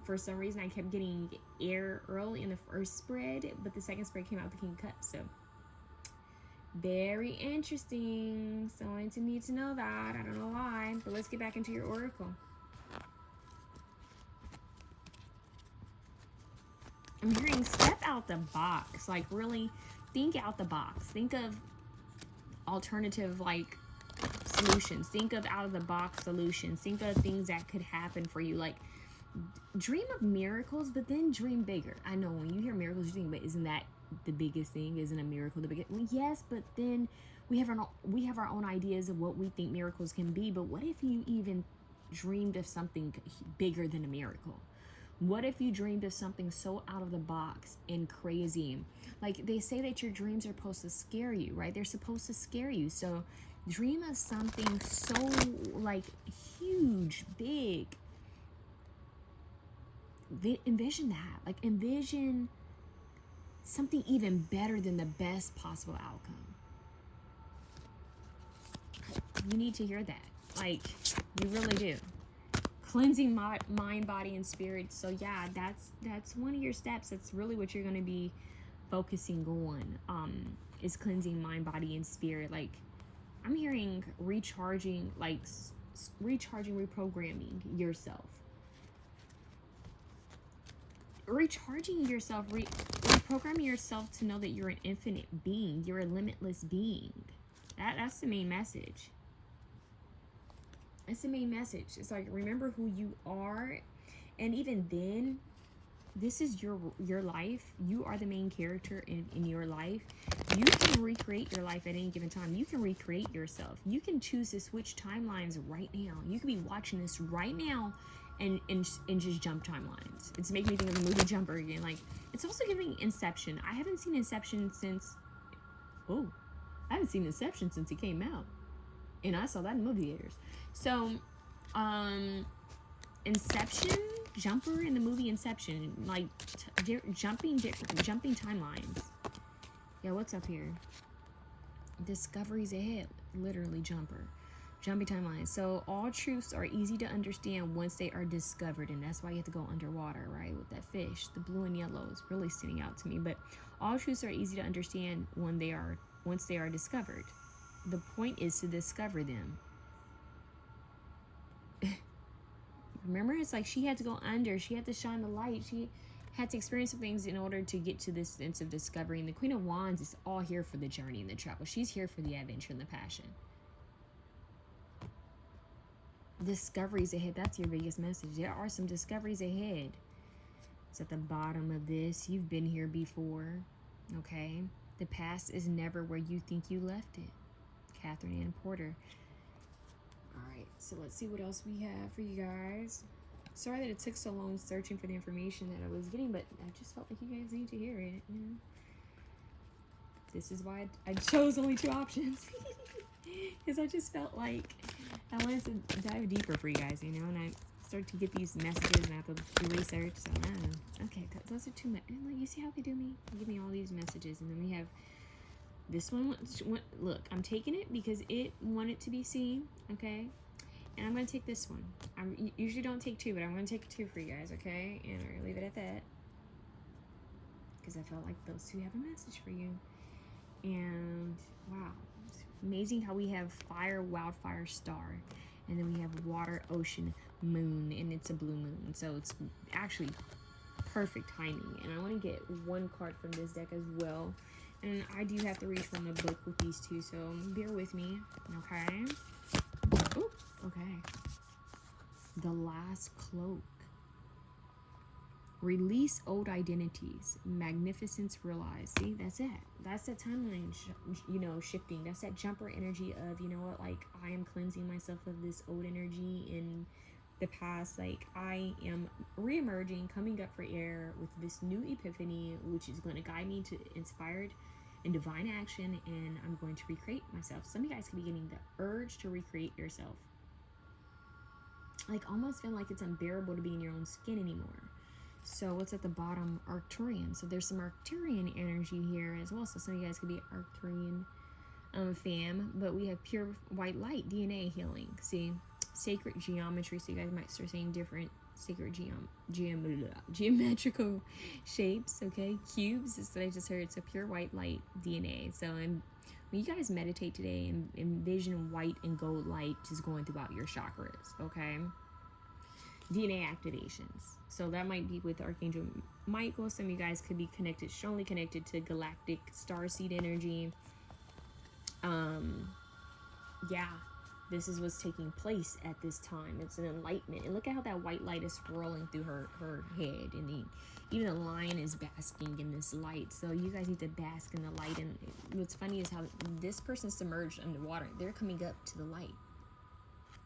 for some reason, I kept getting air early in the first spread, but the second spread came out with the King of Cups. So very interesting. So I wanted to need to know that. I don't know why, but let's get back into your oracle. I'm hearing step out the box. Like, really think out the box. Think of alternative, like, solutions. Think of out of the box solutions. Think of things that could happen for you. Like, dream of miracles, but then dream bigger. I know when you hear miracles, you think, but isn't that the biggest thing? Isn't a miracle the biggest? Well, yes, but then we have our own ideas of what we think miracles can be. But what if you even dreamed of something bigger than a miracle? What if you dreamed of something so out of the box and crazy? Like, they say that your dreams are supposed to scare you, right? They're supposed to scare you. So dream of something so, like, huge, big. Envision that. Like, envision something even better than the best possible outcome. You need to hear that. Like, you really do. Cleansing mind, body, and spirit. So yeah, that's one of your steps. That's really what you're going to be focusing on, is cleansing mind, body, and spirit. Like, I'm hearing recharging, like reprogramming yourself. Recharging yourself, reprogramming yourself to know that you're an infinite being. You're a limitless being. That's the main message. It's the main message. It's like, remember who you are, and even then, this is your life. You are the main character in your life. You can recreate your life at any given time. You can recreate yourself. You can choose to switch timelines right now. You could be watching this right now and just jump timelines. It's making me think of the movie Jumper again. Like, it's also giving Inception. I haven't seen Inception since it came out. And I saw that in movie theaters. So, Inception, Jumper in the movie Inception, like jumping timelines. Yeah, what's up here? Discoveries ahead, literally Jumper. Jumping timelines. So all truths are easy to understand once they are discovered, and that's why you have to go underwater, right? With that fish, the blue and yellow is really standing out to me. But all truths are easy to understand once they are discovered. The point is to discover them. Remember, it's like she had to go under. She had to shine the light. She had to experience some things in order to get to this sense of discovery. And the Queen of Wands is all here for the journey and the travel. She's here for the adventure and the passion. Discoveries ahead. That's your biggest message. There are some discoveries ahead. It's at the bottom of this. You've been here before. Okay? The past is never where you think you left it. Catherine Ann Porter. Alright, so let's see what else we have for you guys. Sorry that it took so long searching for the information that I was getting, but I just felt like you guys need to hear it, you know. This is why I chose only 2 options. Because I just felt like I wanted to dive deeper for you guys, you know, and I started to get these messages and I have to do research, so I don't know. Okay, those are 2 you see how they do me? They give me all these messages, and then we have this one. Look, I'm taking it because it wanted to be seen, okay? And I'm going to take this one. I usually don't take 2, but I'm going to take 2 for you guys, okay? And we're going to leave it at that. Because I felt like those 2 have a message for you. And wow, it's amazing how we have fire, wildfire, star, and then we have water, ocean, moon, and it's a blue moon. So it's actually perfect timing. And I want to get one card from this deck as well. And I do have to reach from the book with these two, so bear with me, okay? Ooh, okay. The Last Cloak. Release old identities. Magnificence realized. See, that's it. That's that timeline, shifting. That's that jumper energy of, you know what, like, I am cleansing myself of this old energy in the past. Like, I am re-emerging, coming up for air with this new epiphany, which is going to guide me to inspired and divine action, and I'm going to recreate myself. Some of you guys could be getting the urge to recreate yourself. Like, almost feel like it's unbearable to be in your own skin anymore. So what's at the bottom? Arcturian. So there's some Arcturian energy here as well. So some of you guys could be Arcturian fam. But we have pure white light DNA healing. See, sacred geometry. So you guys might start saying different sacred geometrical shapes. Okay, cubes is what I just heard. So pure white light DNA. So when you guys meditate today, and envision white and gold light just going throughout your chakras. Okay. DNA activations. So that might be with Archangel Michael. Some of you guys could be connected, strongly connected to galactic starseed energy. Yeah, this is what's taking place at this time. It's an enlightenment. And look at how that white light is swirling through her head. And even the lion is basking in this light. So you guys need to bask in the light. And what's funny is how this person's submerged underwater. They're coming up to the light.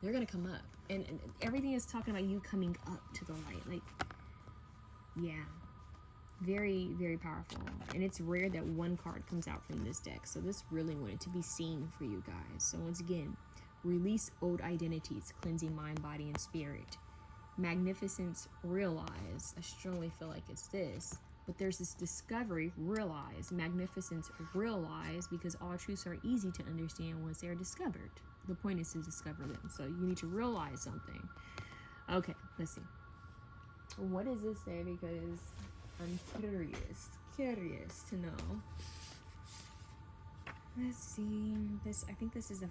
They're going to come up. And everything is talking about you coming up to the light. Like, yeah. Very, very powerful. And it's rare that one card comes out from this deck. So this really wanted to be seen for you guys. So once again, release old identities, cleansing mind, body, and spirit. Magnificence, realize. I strongly feel like it's this. But there's this discovery, realize. Magnificence, realize, because all truths are easy to understand once they are discovered. The point is to discover them. So you need to realize something. Okay, let's see. What does this say? Because I'm curious to know. Let's see. I think this is the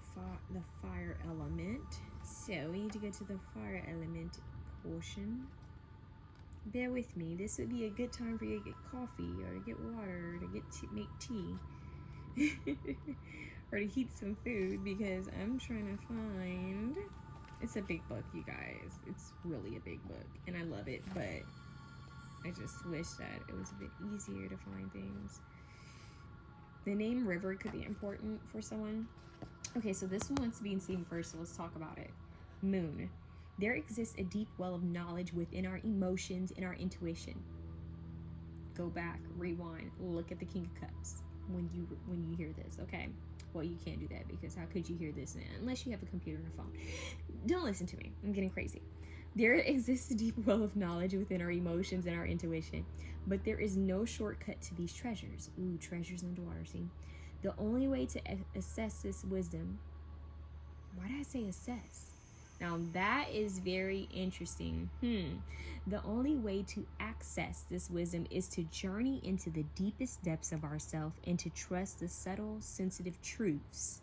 fire element. So we need to go to the fire element portion. Bear with me. This would be a good time for you to get coffee or to get water or to make tea. Or to heat some food, because I'm trying to find. It's a big book, you guys. It's really a big book, and I love it, but I just wish that it was a bit easier to find things. The name River could be important for someone. Okay, so this one wants to be seen first, so let's talk about it. Moon. There exists a deep well of knowledge within our emotions and our intuition. Go back, rewind, look at the King of Cups when you hear this, okay? Well, you can't do that, because how could you hear this unless you have a computer and a phone? Don't listen to me. I'm getting crazy. There exists a deep well of knowledge within our emotions and our intuition, but there is no shortcut to these treasures. Ooh, treasures underwater, see? The only way to assess this wisdom... Why did I say assess? Now, that is very interesting. The only way to access this wisdom is to journey into the deepest depths of ourselves and to trust the subtle, sensitive truths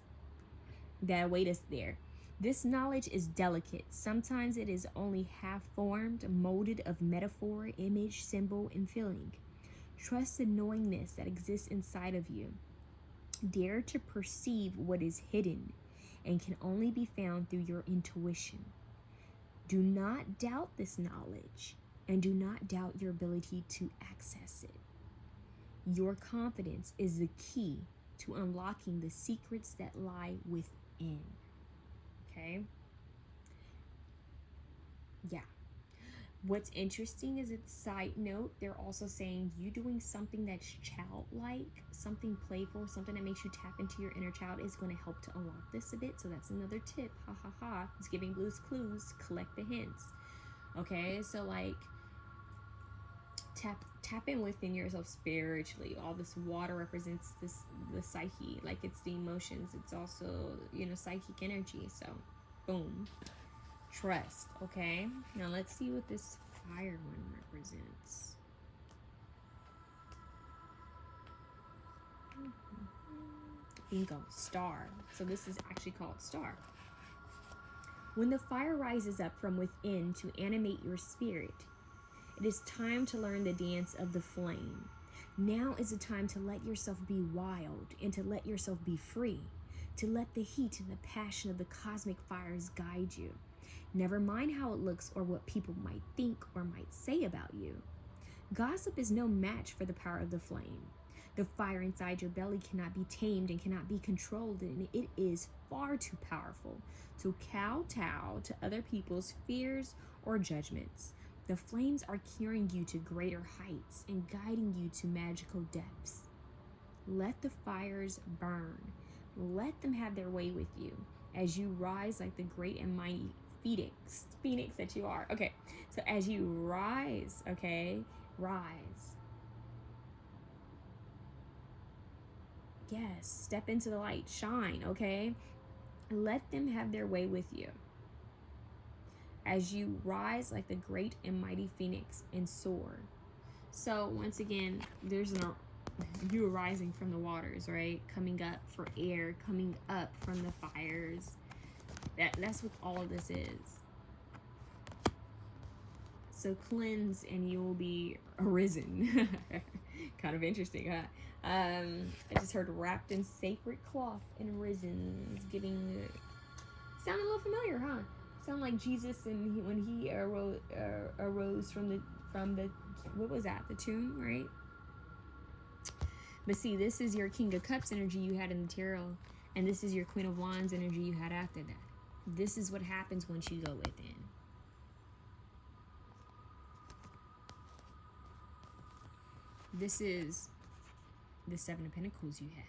that await us there. This knowledge is delicate. Sometimes it is only half-formed, molded of metaphor, image, symbol, and feeling. Trust the knowingness that exists inside of you. Dare to perceive what is hidden and can only be found through your intuition. Do not doubt this knowledge, and do not doubt your ability to access it. Your confidence is the key to unlocking the secrets that lie within. Okay? Yeah. What's interesting is, a side note, they're also saying you doing something that's childlike, something playful, something that makes you tap into your inner child is going to help to unlock this a bit. So that's another tip. Ha ha ha. It's giving Blue's Clues. Collect the hints. Okay, so like tap in within yourself spiritually. All this water represents the psyche, like it's the emotions. It's also, psychic energy. So boom. Trust. Okay, now let's see what this fire one represents. Bingo, star. So this is actually called star. When the fire rises up from within to animate your spirit, it is time to learn the dance of the flame. Now is the time to let yourself be wild and to let yourself be free, to let the heat and the passion of the cosmic fires guide you. Never mind how it looks or what people might think or might say about you. Gossip is no match for the power of the flame. The fire inside your belly cannot be tamed and cannot be controlled, and it is far too powerful to kowtow to other people's fears or judgments. The flames are carrying you to greater heights and guiding you to magical depths. Let the fires burn. Let them have their way with you as you rise like the great and mighty phoenix that you are. Okay, so as you rise, okay, rise. Yes, step into the light, shine, okay? Let them have their way with you as you rise like the great and mighty phoenix and soar. So once again, you are rising from the waters, right? Coming up for air, coming up from the fires. That's what all of this is. So cleanse and you will be arisen. Kind of interesting, huh? I just heard wrapped in sacred cloth and risen. Giving, sound a little familiar, huh? Sound like Jesus and when he arose from the what was that? The tomb, right? But see, this is your King of Cups energy you had in the tarot, and this is your Queen of Wands energy you had after that. This is what happens once you go within. This is the Seven of Pentacles you had.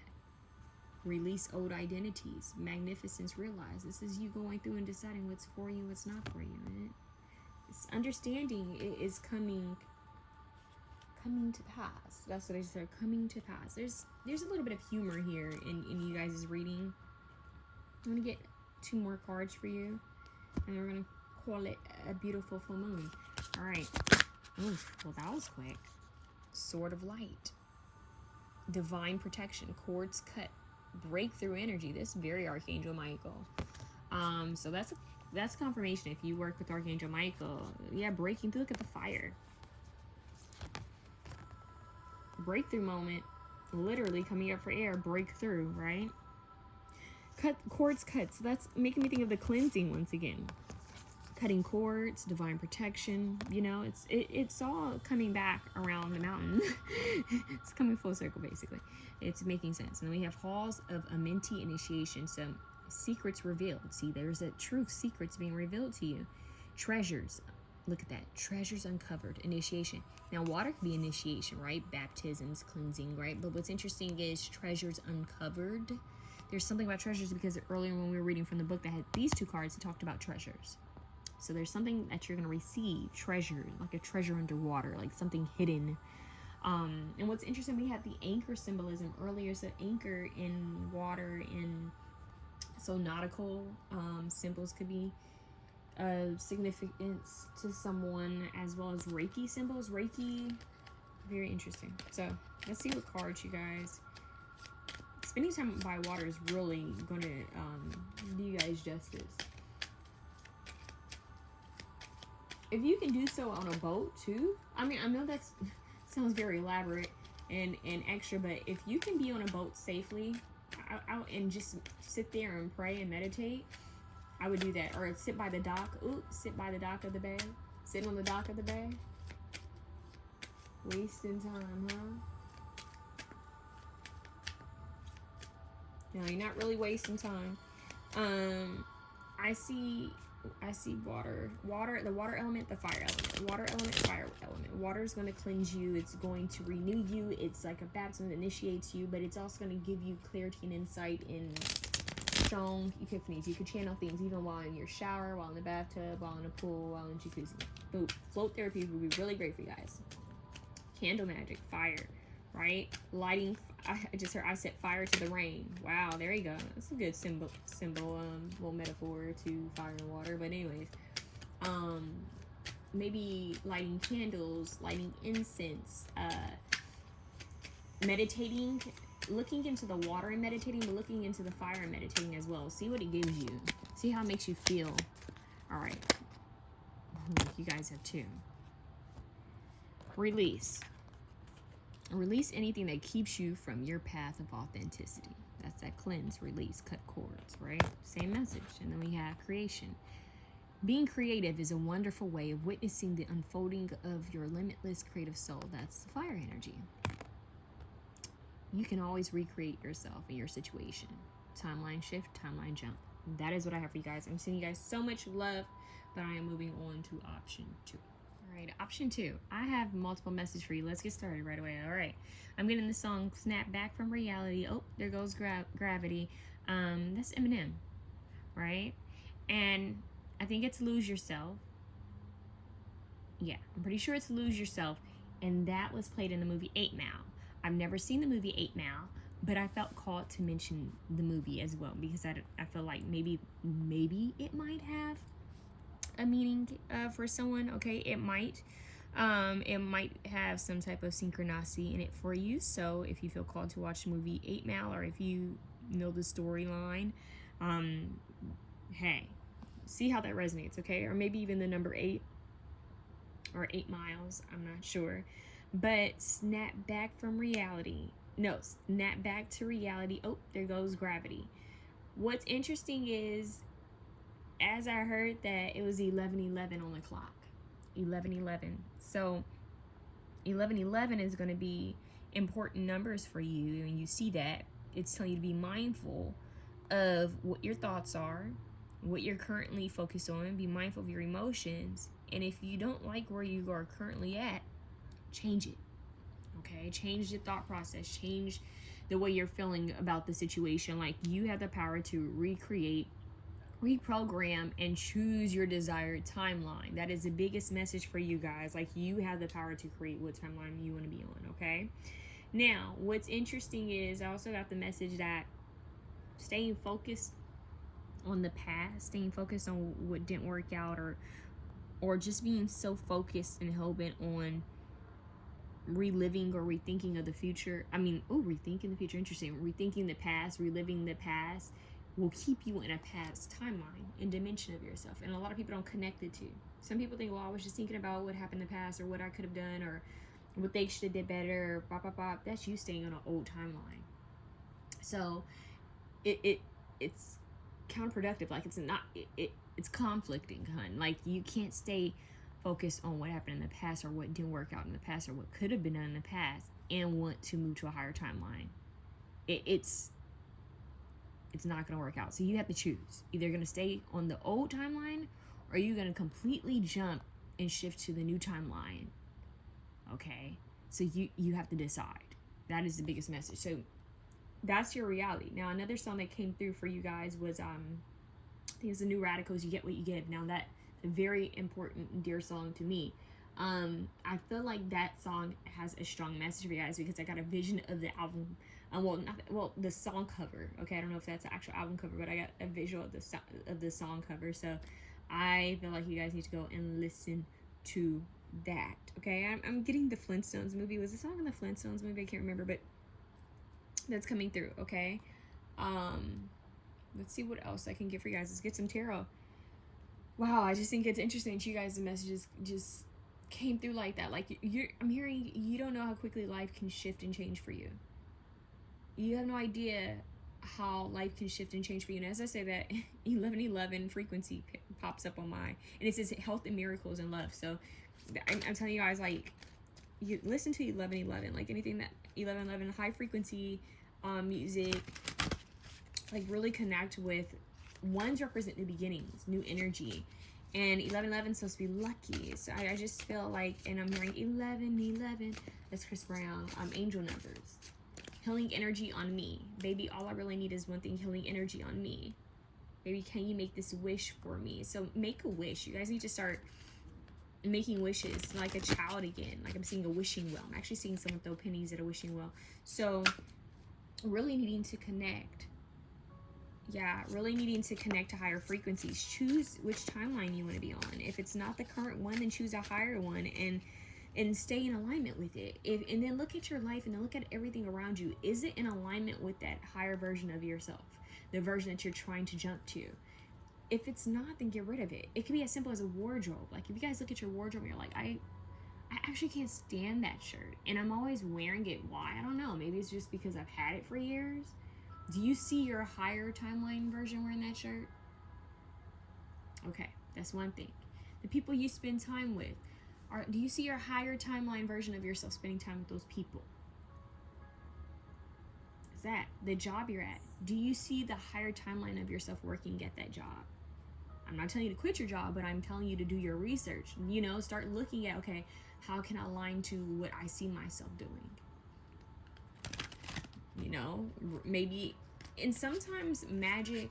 Release old identities. Magnificence realized. This is you going through and deciding what's for you, what's not for you. And it's understanding is coming to pass. That's what I said, coming to pass. There's a little bit of humor here in you guys' reading. I'm gonna get 2 more cards for you, and we're gonna call it a beautiful full moon. All right. Oof, well, that was quick. Sword of light. Divine protection. Cords cut. Breakthrough energy. This is very Archangel Michael. So that's confirmation. If you work with Archangel Michael, yeah, breaking through. Look at the fire. Breakthrough moment. Literally coming up for air. Breakthrough, right? Cords cut. So that's making me think of the cleansing once again. Cutting cords, divine protection. You know, it's all coming back around the mountain. It's coming full circle, basically. It's making sense. And then we have halls of Amenti initiation. So secrets revealed. See, there's a truth, secrets being revealed to you. Treasures. Look at that. Treasures uncovered. Initiation. Now, water can be initiation, right? Baptisms, cleansing, right? But what's interesting is treasures uncovered. There's something about treasures because earlier when we were reading from the book that had these 2 cards, it talked about treasures. So there's something that you're going to receive, treasure, like a treasure underwater, like something hidden. And what's interesting, we had the anchor symbolism earlier. So anchor in water, so nautical symbols could be significance to someone, as well as Reiki symbols. Reiki, very interesting. So let's see what cards, you guys. Spending time by water is really going to do you guys justice. If you can do so on a boat too, I mean, I know that sounds very elaborate and extra, but if you can be on a boat safely out and just sit there and pray and meditate, I would do that. Or sit by the dock. Ooh, sit by the dock of the bay. Sitting on the dock of the bay. Wasting time, huh? No, you're not really wasting time. I see water, the water element, the fire element, water element, fire element. Water is going to cleanse you. It's going to renew you. It's like a baptism that initiates you, but it's also going to give you clarity and insight in strong epiphanies. You can channel things even while in your shower, while in the bathtub, while in a pool, while in jacuzzi. Boom. Float therapy would be really great for you guys. Candle magic, fire, right? Lighting. I set fire to the rain. Wow, there you go. That's a good symbol, little metaphor to fire and water. But anyways, maybe lighting candles, lighting incense, meditating looking into the water and meditating, but looking into the fire and meditating as well. See what it gives you. See how it makes you feel. All right. You guys have two. Release. Release anything that keeps you from your path of authenticity. That's that cleanse, release, cut cords, right? Same message. And then we have creation. Being creative is a wonderful way of witnessing the unfolding of your limitless creative soul. That's the fire energy. You can always recreate yourself and your situation. Timeline shift, timeline jump. That is what I have for you guys. I'm sending you guys so much love, but I am moving on to option 2. All right, option 2. I have multiple messages for you. Let's get started right away. All right, I'm getting the song "Snap Back from Reality." Oh, there goes gravity. That's Eminem, right? And I think it's "Lose Yourself." Yeah, I'm pretty sure it's "Lose Yourself," and that was played in the movie 8 Mile. I've never seen the movie 8 Mile, but I felt called to mention the movie as well because I feel like maybe it might have a meaning for someone. Okay, it might have some type of synchronicity in it for you. So if you feel called to watch the movie 8 Mile, or if you know the storyline, hey, see how that resonates. Okay, or maybe even the number 8 or 8 miles, I'm not sure. But snap back from reality. No, snap back to reality. Oh, there goes gravity. What's interesting is, as I heard that it was 11:11 on the clock. 11:11. So 11:11 is going to be important numbers for you, and you see that it's telling you to be mindful of what your thoughts are, what you're currently focused on. Be mindful of your emotions, and if you don't like where you are currently at, change it. Okay, change the thought process, change the way you're feeling about the situation. Like, you have the power to recreate, reprogram, and choose your desired timeline. That is the biggest message for you guys. Like, you have the power to create what timeline you want to be on. Okay, now what's interesting is I also got the message that staying focused on the past, staying focused on what didn't work out, or just being so focused and hell-bent on reliving or rethinking of the future. Rethinking the future, interesting. Rethinking the past, reliving the past will keep you in a past timeline and dimension of yourself. And a lot of people don't connect the two. Some people think, well, I was just thinking about what happened in the past, or what I could have done, or what they should have did better, or blah, blah, blah. That's you staying on an old timeline. So it's counterproductive. Like, it's conflicting, hun. Like, you can't stay focused on what happened in the past, or what didn't work out in the past, or what could have been done in the past, and want to move to a higher timeline. It's not going to work out. So you have to choose. Either you're going to stay on the old timeline, or you're going to completely jump and shift to the new timeline. Okay, so you have to decide. That is the biggest message. So that's your reality. Now, another song that came through for you guys was I think it's the New Radicals, "You Get What You Give." Now, that a very important and dear song to me. I feel like that song has a strong message for you guys because I got a vision of the album. The song cover. Okay, I don't know if that's the actual album cover, but I got a visual of the song cover. So I feel like you guys need to go and listen to that. Okay, I'm getting the Flintstones movie. Was the song in the Flintstones movie? I can't remember, but that's coming through. Okay, let's see what else I can get for you guys. Let's get some tarot. Wow, I just think it's interesting that you guys' messages just came through like that. Like, I'm hearing you don't know how quickly life can shift and change for you. You have no idea how life can shift and change for you. And as I say that, 11:11 frequency pops up on mine, and it says health and miracles and love. So I'm telling you guys, like, you listen to 11:11, like anything that 11:11 high frequency music, like, really connect with. Ones represent new beginnings, new energy, and 11:11 is supposed to be lucky. So I just feel like, and I'm hearing 11:11. That's Chris Brown. Angel numbers, healing energy on me, baby. All I really need is one thing: healing energy on me, baby. Can you make this wish for me? So make a wish. You guys need to start making wishes like a child again. Like, I'm seeing a wishing well. I'm actually seeing someone throw pennies at a wishing well. So really needing to connect. Yeah, really needing to connect to higher frequencies. Choose which timeline you want to be on. If it's not the current one, then choose a higher one. And and stay in alignment with it. And then look at your life and then look at everything around you. Is it in alignment with that higher version of yourself, the version that you're trying to jump to? If it's not, then get rid of it. It can be as simple as a wardrobe. Like if you guys look at your wardrobe and you're like, I actually can't stand that shirt and I'm always wearing it. Why? I don't know. Maybe it's just because I've had it for years. Do you see your higher timeline version wearing that shirt? Okay, that's one thing. The people you spend time with, do you see your higher timeline version of yourself spending time with those people? Is that the job you're at? Do you see the higher timeline of yourself working at that job? I'm not telling you to quit your job, but I'm telling you to do your research. You know, start looking at, okay, how can I align to what I see myself doing? You know, maybe, and sometimes magic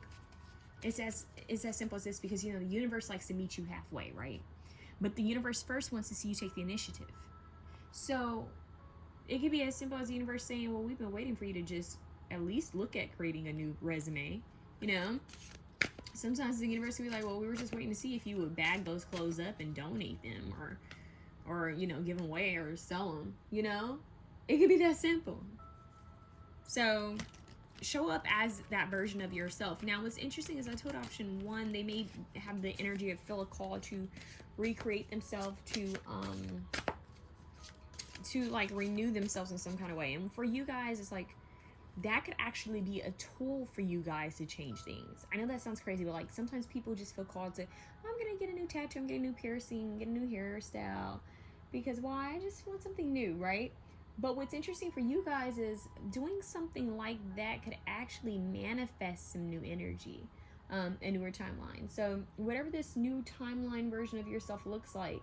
is as simple as this, because, you know, the universe likes to meet you halfway, right? But the universe first wants to see you take the initiative. So it could be as simple as the universe saying, well, we've been waiting for you to just at least look at creating a new resume, you know? Sometimes the universe will be like, well, we were just waiting to see if you would bag those clothes up and donate them, or you know, give them away or sell them, you know? It could be that simple. So show up as that version of yourself. Now, what's interesting is I told option 1, they may have the energy of feel a call to recreate themselves, to like renew themselves in some kind of way. And for you guys, it's like that could actually be a tool for you guys to change things. I know that sounds crazy, but like sometimes people just feel called to, I'm gonna get a new tattoo, I'm getting a new piercing, get a new hairstyle, because why? I just want something new, right? But what's interesting for you guys is doing something like that could actually manifest some new energy, a newer timeline. So whatever this new timeline version of yourself looks like,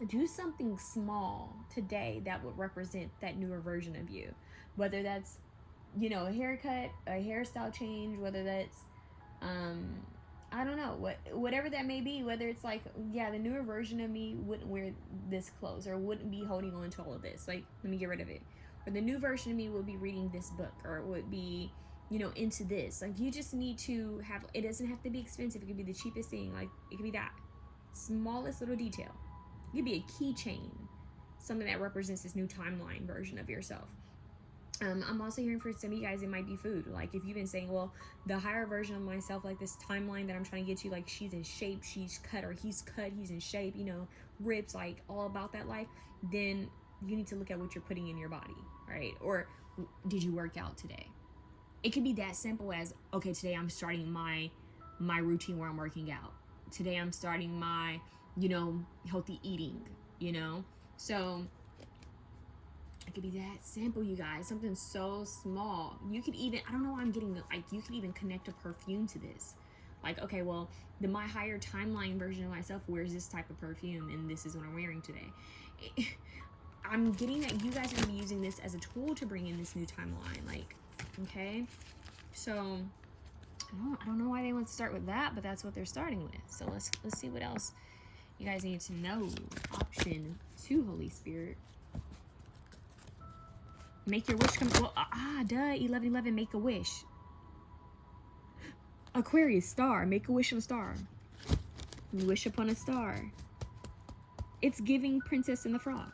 do something small today that would represent that newer version of you. Whether that's, you know, a haircut, a hairstyle change, whether that's, I don't know, whatever that may be, whether it's like, yeah, the newer version of me wouldn't wear this clothes or wouldn't be holding on to all of this. Like, let me get rid of it. Or the new version of me would be reading this book, or would be, you know, into this. Like, you just need to have, it doesn't have to be expensive. It could be the cheapest thing. Like, it could be that smallest little detail. It could be a keychain, something that represents this new timeline version of yourself. I'm also hearing for some of you guys, it might be food. Like if you've been saying, well, the higher version of myself, like this timeline that I'm trying to get to, like she's in shape, she's cut, or he's cut, he's in shape, you know, rips, like all about that life, then you need to look at what you're putting in your body, right? Or did you work out today? It could be that simple as, okay, today I'm starting my routine where I'm working out. Today I'm starting my, you know, healthy eating, you know? So it could be that simple, you guys. Something so small. You could even, I don't know why I'm getting, like, you could even connect a perfume to this. Like, okay, well, my higher timeline version of myself wears this type of perfume, and this is what I'm wearing today. I'm getting that you guys are going to be using this as a tool to bring in this new timeline. Like, okay? So, I don't know why they want to start with that, but that's what they're starting with. So let's see what else you guys need to know. Option 2, Holy Spirit. Make your wish come. Well, 11:11. Make a wish. Aquarius, star. Make a wish on a star. Wish upon a star. It's giving Princess and the Frog.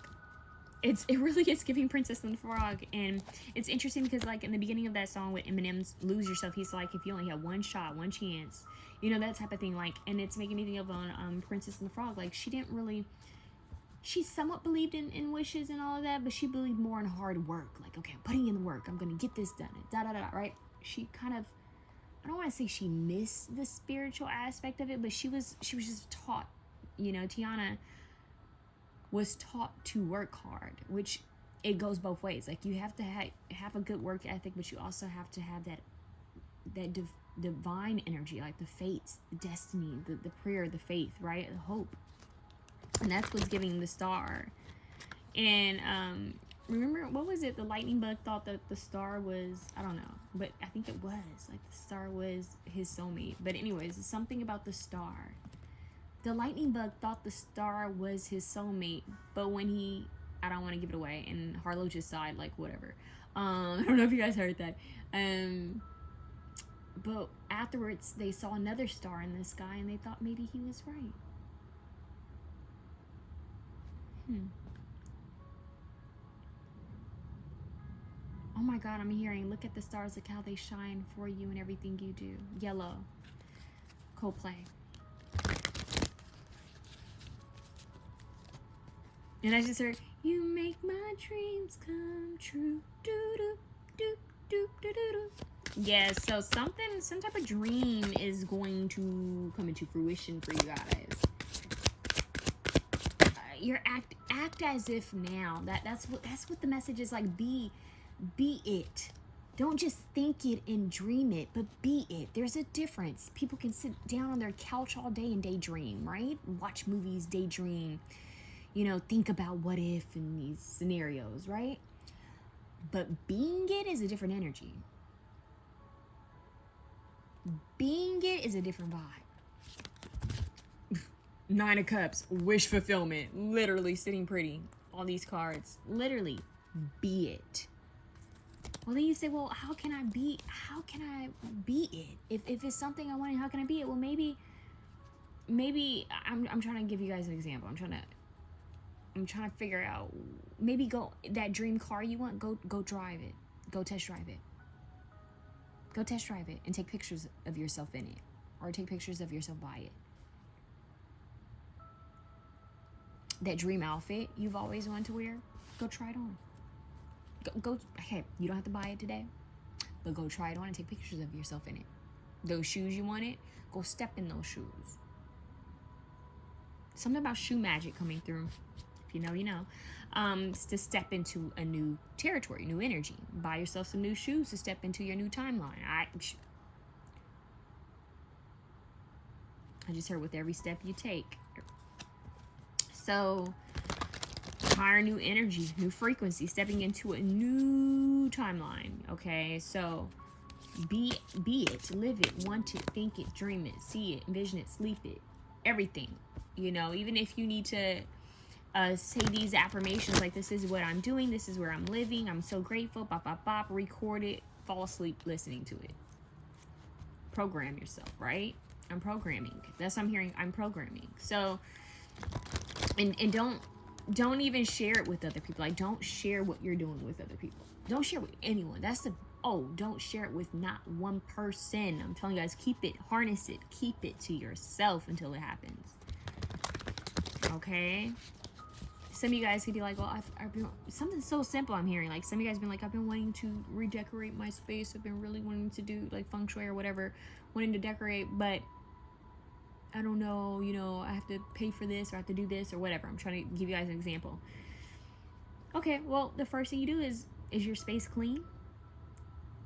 It really is giving Princess and the Frog. And it's interesting because, like, in the beginning of that song with Eminem's Lose Yourself, he's like, if you only have one shot, one chance, you know, that type of thing. Like, and it's making me think of Princess and the Frog. Like, she somewhat believed in wishes and all of that, but she believed more in hard work. Like, okay, I'm putting in the work. I'm going to get this done. Right? She kind of, I don't want to say she missed the spiritual aspect of it, but she was just taught, you know, Tiana was taught to work hard, which it goes both ways. Like, you have to have a good work ethic, but you also have to have that divine energy, like the fates, the destiny, the prayer, the faith, right? The hope. And that's what's giving the star. And remember, what was it? The lightning bug thought that the star was, I don't know, but I think it was like the star was his soulmate. But anyways, something about the star. The lightning bug thought the star was his soulmate, but when I don't want to give it away, and Harlow just sighed, like, whatever. I don't know if you guys heard that. But afterwards, they saw another star in the sky, and they thought maybe he was right. Oh my God, I'm hearing, look at the stars, look how they shine for you and everything you do. Yellow. Coldplay. And I just heard, you make my dreams come true. Do do do do do do do. Yeah, so some type of dream is going to come into fruition for you guys. You're act as if now. That's what the message is like. Be it. Don't just think it and dream it, but be it. There's a difference. People can sit down on their couch all day and daydream, right? Watch movies, daydream. You know, think about what if in these scenarios, right? But being it is a different energy. Being it is a different vibe. Nine of Cups, wish fulfillment, literally sitting pretty. All these cards, literally, be it. Well, then you say, well, how can I be it? If it's something I want, how can I be it? Well, maybe I'm trying to give you guys an example. I'm trying to figure out, maybe go, that dream car you want, go drive it. Go test drive it. Go test drive it and take pictures of yourself in it, or take pictures of yourself by it. That dream outfit you've always wanted to wear, go try it on. Go, hey, you don't have to buy it today, but go try it on and take pictures of yourself in it. Those shoes you wanted, go step in those shoes. Something about shoe magic coming through. If you know, you know. To step into a new territory, new energy. Buy yourself some new shoes to step into your new timeline. I just heard with every step you take. So, higher new energy, new frequency, stepping into a new timeline. Okay, so be it, live it, want it, think it, dream it, see it, envision it, sleep it, everything. You know, even if you need to say these affirmations like, this is what I'm doing, this is where I'm living, I'm so grateful, bop, bop, bop, record it, fall asleep listening to it. Program yourself, right? I'm programming. That's what I'm hearing. I'm programming. So, and don't even share it with other people. Like, don't share what you're doing with other people. Don't share with anyone. Don't share it with not one person. I'm telling you guys, keep it, harness it, keep it to yourself until it happens. Okay? Some of you guys could be like, well, I've been, something so simple I'm hearing. Like, some of you guys been like, I've been wanting to redecorate my space. I've been really wanting to do like feng shui or whatever, wanting to decorate, but I don't know, you know, I have to pay for this, or I have to do this or whatever. I'm trying to give you guys an example. Okay, well, the first thing you do is your space clean?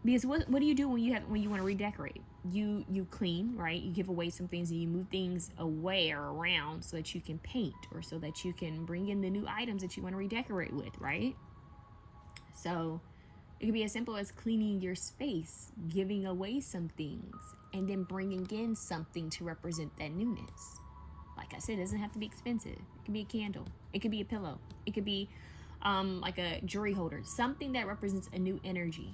Because what do you do when you want to redecorate? You clean, right? You give away some things and you move things away or around so that you can paint, or so that you can bring in the new items that you want to redecorate with, right? So it could be as simple as cleaning your space, giving away some things, and then bringing in something to represent that newness. Like I said, it doesn't have to be expensive. It could be a candle. It could be a pillow. It could be like a jewelry holder. Something that represents a new energy.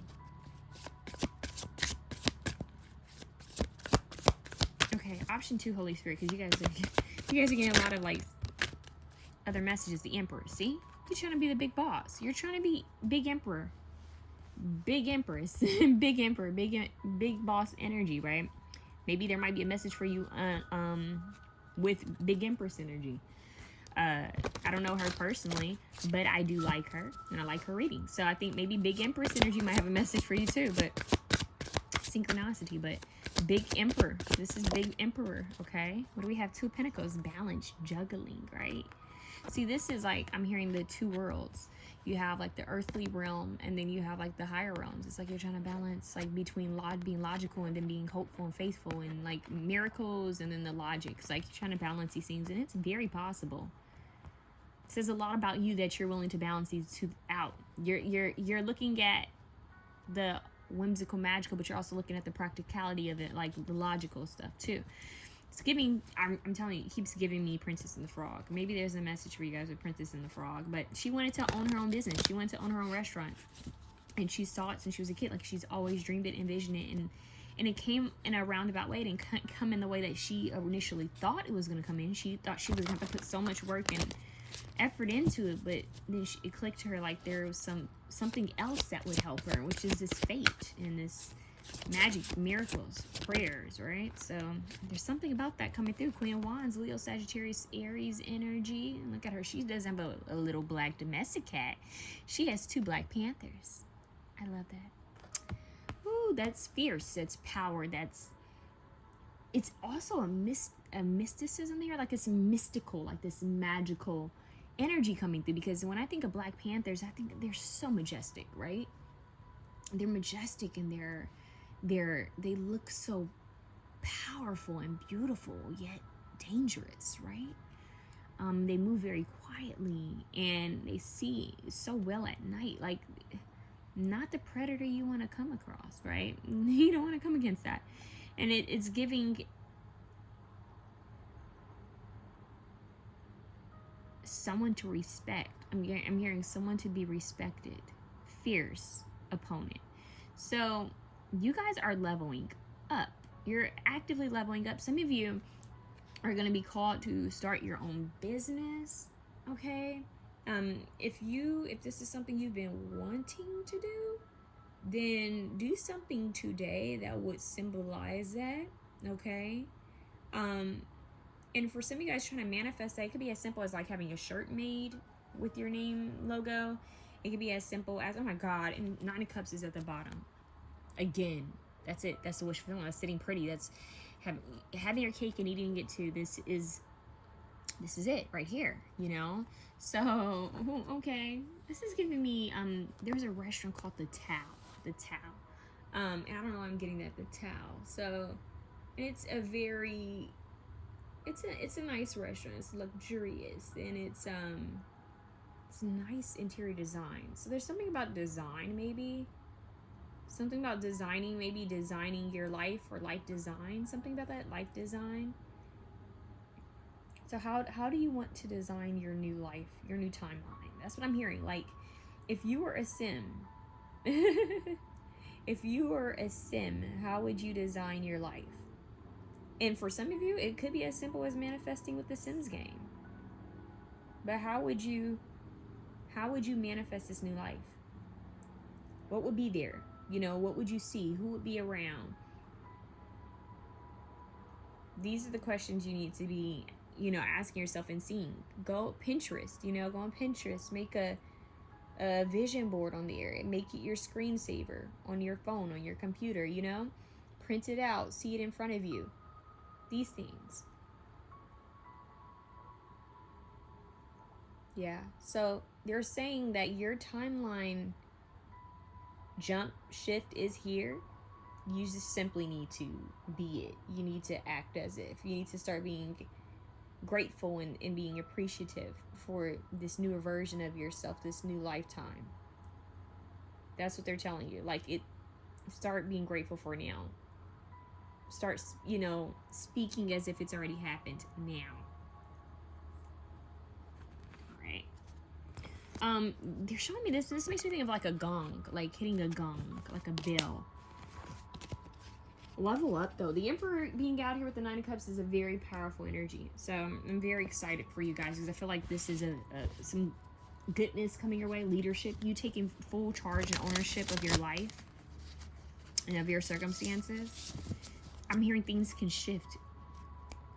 Okay, option 2, Holy Spirit, because you guys are getting a lot of like other messages. The Emperor. See? You're trying to be the big boss. You're trying to be big emperor. Big empress, big emperor, big boss energy, right? Maybe there might be a message for you with big empress energy. I don't know her personally, but I do like her, and I like her reading. So I think maybe big empress energy might have a message for you too, but synchronicity. But big emperor, this is big emperor. Okay, what do we have? 2 of Pentacles, balance, juggling, right? See, this is like, I'm hearing the 2 worlds. You have like the earthly realm, and then you have like the higher realms. It's like you're trying to balance like between being logical and then being hopeful and faithful, and like miracles, and then the logic. It's like you're trying to balance these things, and it's very possible. It says a lot about you that you're willing to balance these 2 out. You're looking at the whimsical, magical, but you're also looking at the practicality of it, like the logical stuff too. It's giving, I'm telling you, it keeps giving me Princess and the Frog. Maybe there's a message for you guys with Princess and the Frog, but she wanted to own her own business. She wanted to own her own restaurant, and she saw it since she was a kid. Like, she's always dreamed it, envisioned it, and it came in a roundabout way. It didn't come in the way that she initially thought it was going to come in. She thought she was going to have to put so much work and effort into it, but then it clicked to her like there was something else that would help her, which is this fate and this magic, miracles, prayers, right? So there's something about that coming through. Queen of Wands, Leo, Sagittarius, Aries energy. And look at her. She doesn't have a little black domestic cat. She has 2 Black Panthers. I love that. Ooh, that's fierce. That's power. It's also a mysticism there. Like it's mystical, like this magical energy coming through. Because when I think of Black Panthers, I think they're so majestic, right? They're majestic and they look so powerful and beautiful, yet dangerous, right? They move very quietly and they see so well at night, like not the predator you want to come across, right? You don't want to come against that. And it's giving someone to respect. I'm hearing someone to be respected. Fierce opponent. So you guys are leveling up. You're actively leveling up. Some of you are going to be called to start your own business, okay? If this is something you've been wanting to do, then do something today that would symbolize that, okay? And for some of you guys trying to manifest that, it could be as simple as like having a shirt made with your name logo. It could be as simple as, oh my God, and 9 of Cups is at the bottom. Again, that's it. That's the wish fulfillment. That's sitting pretty. That's having your cake and eating it too. This is it right here, you know? So, okay. This is giving me, there's a restaurant called The Tao. The Tao. And I don't know why I'm getting that, The Tao. So, it's a very, it's a nice restaurant. It's luxurious and it's nice interior design. So there's something about design, maybe. Something about designing, maybe designing your life or life design. Something about that, life design. So how do you want to design your new life, your new timeline? That's what I'm hearing. Like, if you were a sim, if you were a sim, how would you design your life? And for some of you, it could be as simple as manifesting with the Sims game. But how would you manifest this new life? What would be there? You know, what would you see? Who would be around? These are the questions you need to be, you know, asking yourself and seeing. Go Pinterest, you know, go on Pinterest, make a vision board on there, make it your screensaver on your phone, on your computer, you know, print it out, see it in front of you. These things. Yeah. So they're saying that your timeline jump shift is here. You just simply need to be it. You need to act as if. You need to start being grateful and being appreciative for this newer version of yourself, this new lifetime. That's what they're telling you. Like, start being grateful for now. Start, you know, speaking as if it's already happened now. All right. They're showing me this. This makes me think of like a gong, like hitting a gong, like a bell. Level up, though. The Emperor being out here with the 9 of Cups is a very powerful energy. So I'm very excited for you guys because I feel like this is some goodness coming your way. Leadership, you taking full charge and ownership of your life and of your circumstances. I'm hearing things can shift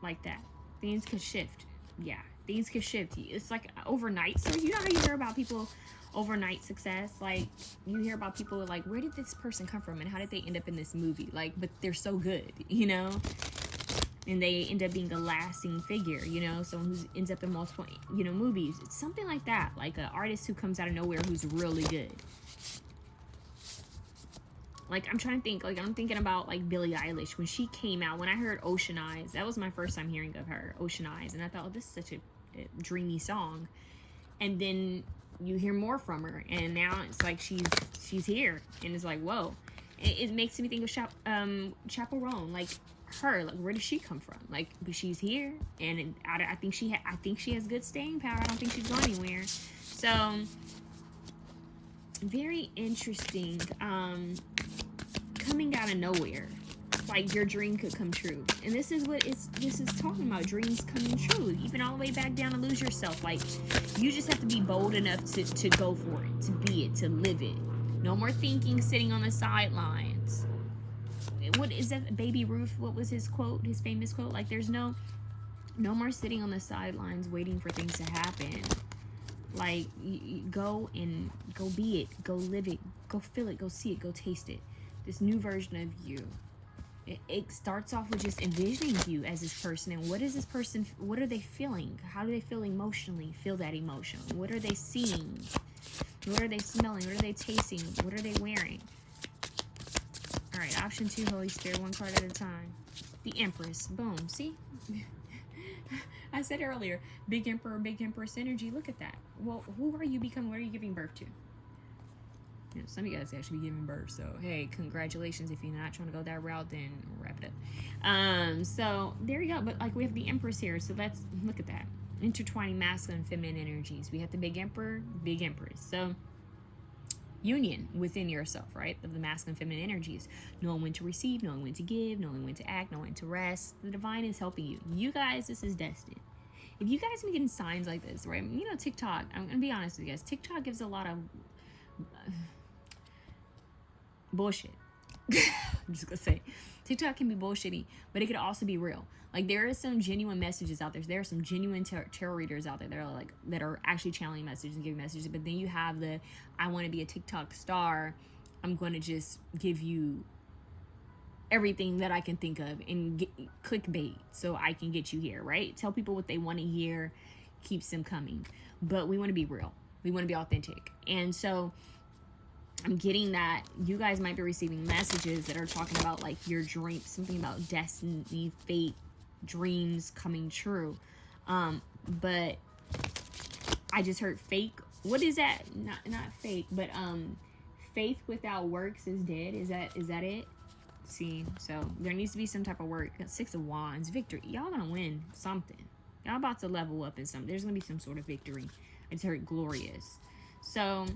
like that. Things can shift. Yeah, things can shift. It's like overnight. So you know how you hear about people overnight success? Like, you hear about people like, where did this person come from and how did they end up in this movie? Like, but they're so good, you know? And they end up being a lasting figure, you know? Someone who ends up in multiple, you know, movies. It's something like that. Like an artist who comes out of nowhere who's really good. Like, I'm trying to think, like, I'm thinking about, like, Billie Eilish. When she came out, when I heard Ocean Eyes, that was my first time hearing of her, Ocean Eyes. And I thought, oh, this is such a dreamy song. And then you hear more from her. And now it's like she's here. And it's like, whoa. It makes me think of Chappell Roan. Like, her, like, where did she come from? Like, but she's here. And I think she has good staying power. I don't think she's going anywhere. So, very interesting. Coming out of nowhere. like your dream could come true. And this is talking about, dreams coming true, even all the way back down to lose yourself. Like, you just have to be bold enough to go for it, to be it, to live it. No more thinking, sitting on the sidelines. What is that? Baby Ruth, what was his quote, his famous quote? Like, there's no more sitting on the sidelines waiting for things to happen. Like, you go and go be it, go live it, go feel it, go see it, go taste it. This new version of you. It starts off with just envisioning you as this person, and what is this person, what are they feeling? How do they feel emotionally? Feel that emotion. What are they seeing? What are they smelling? What are they tasting? What are they wearing? All right, option 2, Holy Spirit, one card at a time. The Empress. Boom. See? I said earlier, big Empress energy. Look at that. Well, who are you becoming? What are you giving birth to? You know, some of you guys actually be giving birth, so hey, congratulations. If you're not trying to go that route, then wrap it up. So there you go. But like, we have the Empress here, so let's look at that. Intertwining masculine and feminine energies. We have the big Emperor, big Empress. So union within yourself, right, of the masculine and feminine energies. Knowing when to receive, knowing when to give, knowing when to act, knowing when to rest. The divine is helping you. You guys, this is destined. If you guys are getting signs like this, right, you know, TikTok, I'm gonna be honest with you guys, TikTok gives a lot of bullshit. I'm just gonna say, TikTok can be bullshitty, but it could also be real. Like, there is some genuine messages out there. There are some genuine tarot readers out there that are actually channeling messages and giving messages. But then you have the, I want to be a TikTok star, I'm going to just give you everything that I can think of and get clickbait so I can get you here, right? Tell people what they want to hear, keeps them coming. But we want to be real. We want to be authentic. And so I'm getting that you guys might be receiving messages that are talking about, like, your dreams, something about destiny, fate, dreams coming true. But I just heard fake. What is that? Not fake, but faith without works is dead. Is that it? See, so there needs to be some type of work. 6 of Wands, victory. Y'all gonna win something. Y'all about to level up in something. There's gonna be some sort of victory. I just heard glorious. So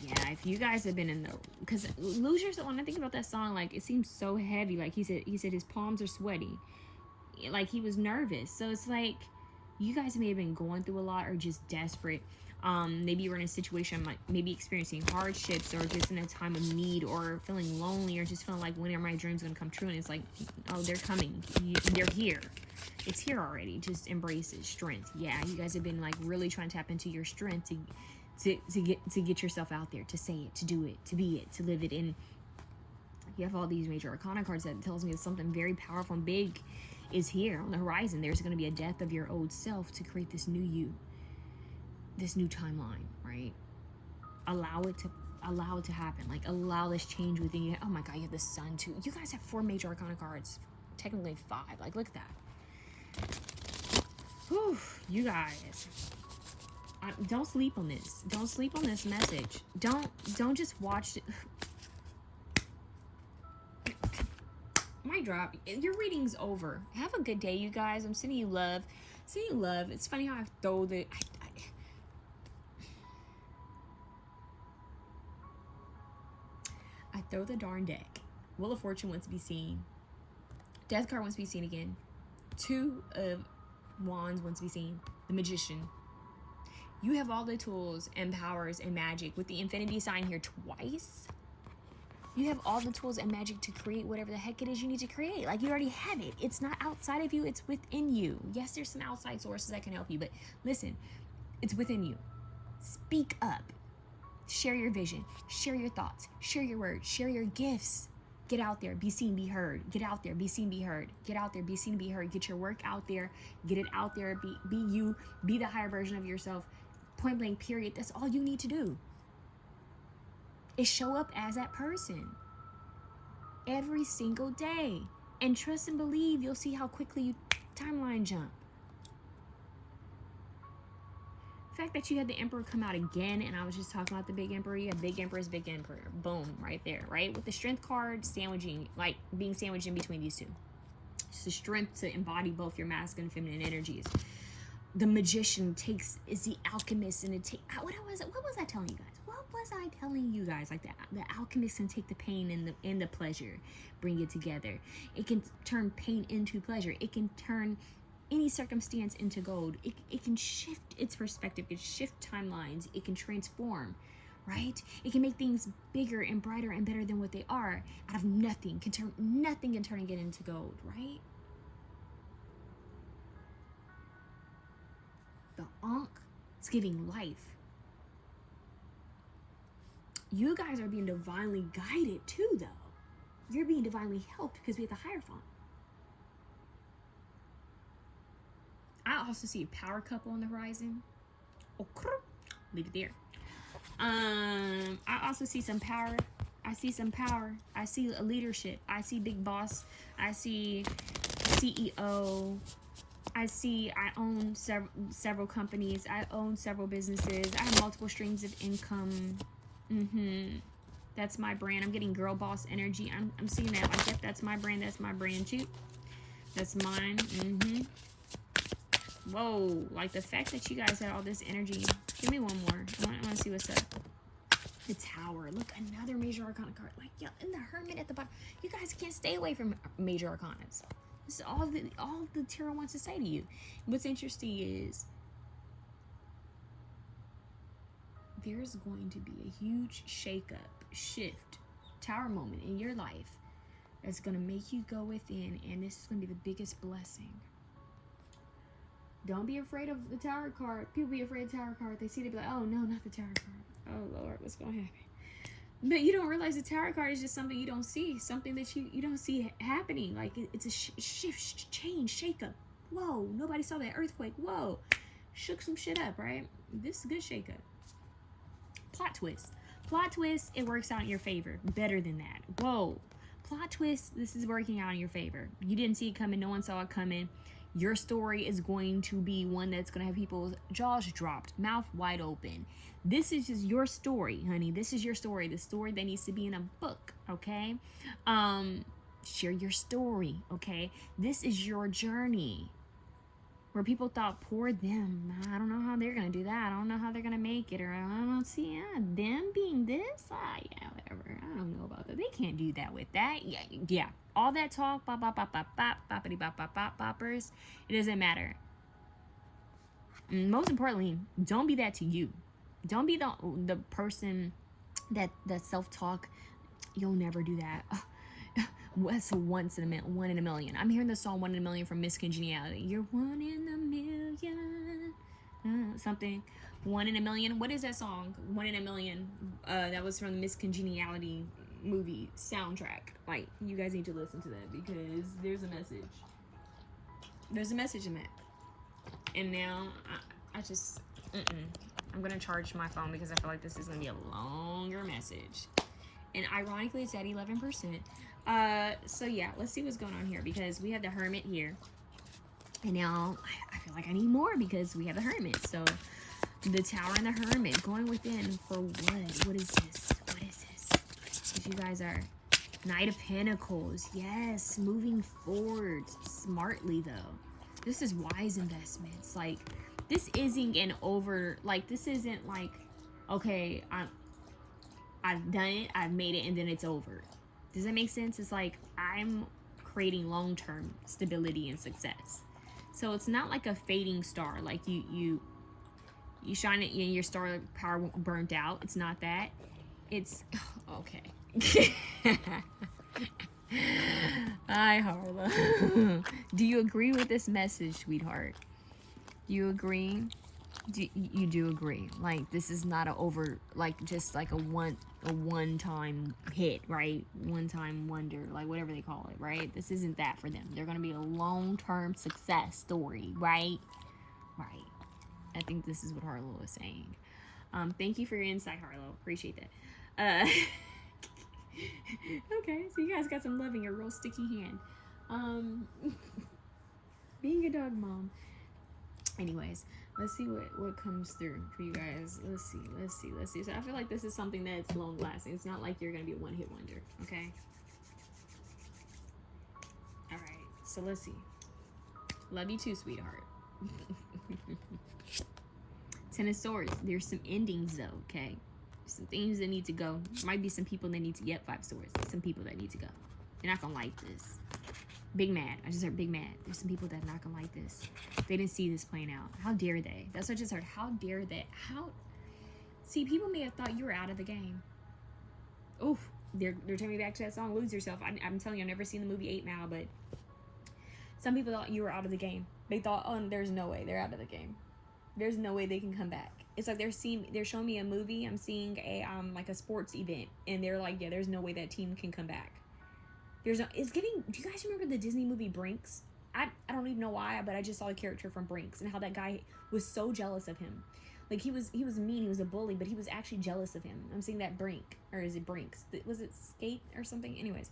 yeah, if you guys have been in the, because lose yourself, when I think about that song, like, it seems so heavy. Like, he said his palms are sweaty, like he was nervous. So it's like, you guys may have been going through a lot, or just desperate. Maybe you were in a situation like maybe experiencing hardships, or just in a time of need, or feeling lonely, or just feeling like, when are my dreams gonna come true? And it's like, oh, they're coming. They're here. It's here already. Just embrace it. Strength. Yeah, you guys have been like really trying to tap into your strength to get yourself out there, to say it, to do it, to be it, to live it. And you have all these major arcana cards that tells me that something very powerful and big is here on the horizon. There's going to be a death of your old self to create this new you, this new timeline, right? Allow it to happen. Like, allow this change within you. Oh my God, you have the Sun too. You guys have 4 major arcana cards, technically 5. Like, look at that. Whew, you guys. Don't sleep on this. Don't sleep on this message. Don't just watch it. My drop. Your reading's over. Have a good day, you guys. I'm sending you love. Sending you love. It's funny how I throw the I throw the darn deck. Wheel of Fortune wants to be seen. Death card wants to be seen again. 2 of Wands wants to be seen. The Magician. You have all the tools and powers and magic with the infinity sign here twice. You have all the tools and magic to create whatever the heck it is you need to create. Like, you already have it. It's not outside of you. It's within you. Yes, there's some outside sources that can help you, but listen, it's within you. Speak up. Share your vision. Share your thoughts. Share your words. Share your gifts. Get out there. Be seen, be heard. Get out there. Be seen, be heard. Get out there. Be seen, be heard. Get your work out there. Get it out there. Be you. Be the higher version of yourself. Point blank, period. That's all you need to do, is show up as that person every single day, and trust and believe. You'll see how quickly you timeline jump. The fact that you had the Emperor come out again, and I was just talking about the big Emperor. You have big Empress, big Emperor. Boom, right there, right? With the Strength card sandwiching, like being sandwiched in between these two. It's the strength to embody both your masculine and feminine energies. the magician is the alchemist, and what was I telling you guys? What was I telling you guys? Like the alchemist can take the pain and the pleasure, bring it together. It can turn pain into pleasure. It can turn any circumstance into gold. It can shift its perspective. It can shift timelines. It can transform, right? It can make things bigger and brighter and better than what they are out of nothing. Nothing and turning it into gold, right? The Ankh is giving life. You guys are being divinely guided too, though. You're being divinely helped because we have the Hierophant. I also see a power couple on the horizon. Okay, leave it there. I also see some power. I see some power. I see a leadership. I see big boss. I see CEO. I own several companies. I own several businesses. I have multiple streams of income. That's my brand. I'm getting girl boss energy. I'm seeing that. Like, yep, that's my brand. That's my brand too. That's mine. Whoa, like the fact that you guys had all this energy. Give me one more. I want to see what's up. The Tower. Look, another major arcana card. Like, yeah, and the Hermit at the bottom. You guys can't stay away from major arcanas. This is all the tarot wants to say to you. What's interesting is there's going to be a huge shift, Tower moment in your life that's going to make you go within, and this is going to be the biggest blessing. Don't be afraid of the Tower card. People be afraid of the Tower card. They see it, be like, oh no, not the Tower card. Oh Lord, what's going to happen? But you don't realize the Tower card is just something you don't see. Something that you don't see happening. Like, it's a shift, change, shake up. Whoa, nobody saw that earthquake. Whoa, shook some shit up, right? This is a good shake up. Plot twist. Plot twist, it works out in your favor. Better than that. Whoa. Plot twist, this is working out in your favor. You didn't see it coming. No one saw it coming. Your story is going to be one that's going to have people's jaws dropped, mouth wide open. This is just your story, honey. This is your story. The story that needs to be in a book, okay? Share your story, okay? This is your journey. Where people thought, poor them. I don't know how they're going to do that. I don't know how they're going to make it. Or I don't see them being this. Yeah, whatever. I don't know about that. They can't do that with that. Yeah. All that talk, bop, bop, bop, bop, bop, boppity, bop, bop, bop, boppers. It doesn't matter. And most importantly, don't be that to you. Don't be the person that self-talk. You'll never do that. What's one in a million? I'm hearing the song 1 in a Million from Miss Congeniality. You're 1 in a million. Something. 1 in a million. What is that song? 1 in a million. That was from the Miss Congeniality movie soundtrack. Like, you guys need to listen to that because there's a message. There's a message in that. And now I just I'm gonna charge my phone because I feel like this is gonna be a longer message. And ironically, it's at 11%. So yeah, let's see what's going on here because we have the Hermit here. And now I feel like I need more because we have the Hermit. So the Tower and the Hermit going within for what? What is this? What is this? Because you guys are Knight of Pentacles. Yes, moving forward smartly though. This is wise investments. Like, this isn't this isn't like, okay, I've done it, I've made it, and then it's over. Does that make sense? It's like I'm creating long-term stability and success. So it's not like a fading star. Like you shine it and your star power burnt out. It's not that. It's okay. Hi, Harla. Do you agree with this message, sweetheart? Do you agree? You do agree? Like, this is not just like a one-time hit, right? One-time wonder, like whatever they call it, right? This isn't that for them. They're gonna be a long-term success story, right? Right. I think this is what Harlow is saying. Thank you for your insight, Harlow. Appreciate that. Okay, so you guys got some love in your real sticky hand. Being a dog mom. Anyways, let's see what comes through for you guys. Let's see. So I feel like this is something that's long lasting. It's not like you're gonna be a one-hit wonder, okay? All right, so let's see. Love you too, sweetheart. Ten of Swords. There's some endings though, okay? Some things that need to go. Might be some people that need to get 5 swords. Some people that need to go. They're not gonna like this. Big mad. I just heard big mad. There's some people that are not gonna like this. They didn't see this playing out. How dare they? That's what I just heard. How dare they? How? See, people may have thought you were out of the game. Oof. They're taking me back to that song, Lose Yourself. I'm telling you, I've never seen the movie 8 Mile, but some people thought you were out of the game. They thought, oh, there's no way they're out of the game. There's no way they can come back. It's like they're showing me a movie. I'm seeing a like a sports event, and they're like, yeah, there's no way that team can come back. It's giving. Do you guys remember the Disney movie Brinks? I don't even know why, but I just saw a character from Brinks and how that guy was so jealous of him. Like he was mean, he was a bully, but he was actually jealous of him. I'm seeing that Brink, or is it Brinks? Was it Skate or something? Anyways,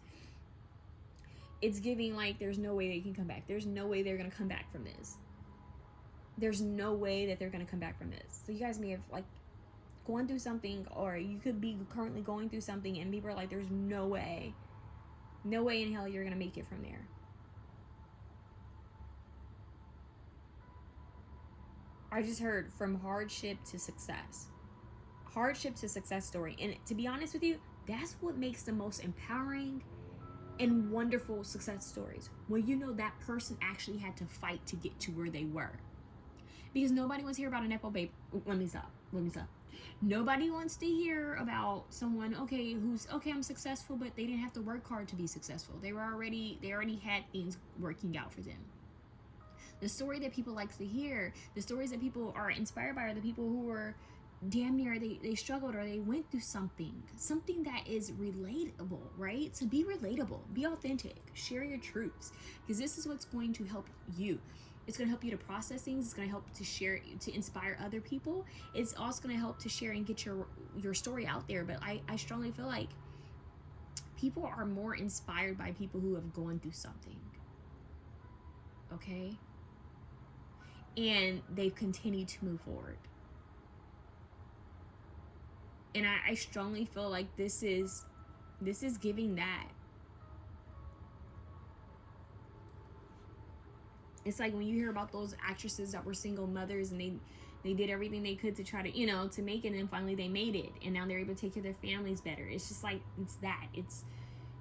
it's giving like there's no way they can come back. There's no way they're gonna come back from this. There's no way that they're gonna come back from this. So you guys may have like gone through something, or you could be currently going through something, and people are like, there's no way in hell you're gonna make it from there. I just heard from hardship to success. Hardship to success story. And to be honest with you, that's what makes the most empowering and wonderful success stories. When you know that person actually had to fight to get to where they were. Because nobody wants to hear about a Nepo babe. Let me stop. Nobody wants to hear about someone, okay, I'm successful, but they didn't have to work hard to be successful. They already had things working out for them. The story that people like to hear, the stories that people are inspired by, are the people who are damn near they struggled, or they went through something that is relatable, right? So be relatable, be authentic, share your truths, because this is what's going to help you. It's going to help you to process things. It's going to help to share, to inspire other people. It's also going to help to share and get your story out there. But I strongly feel like people are more inspired by people who have gone through something, okay? And they've continued to move forward. And I strongly feel like this is giving that. It's like when you hear about those actresses that were single mothers, and they did everything they could to try to, to make it, and then finally they made it, and now they're able to take care of their families better. It's just like, it's that. It's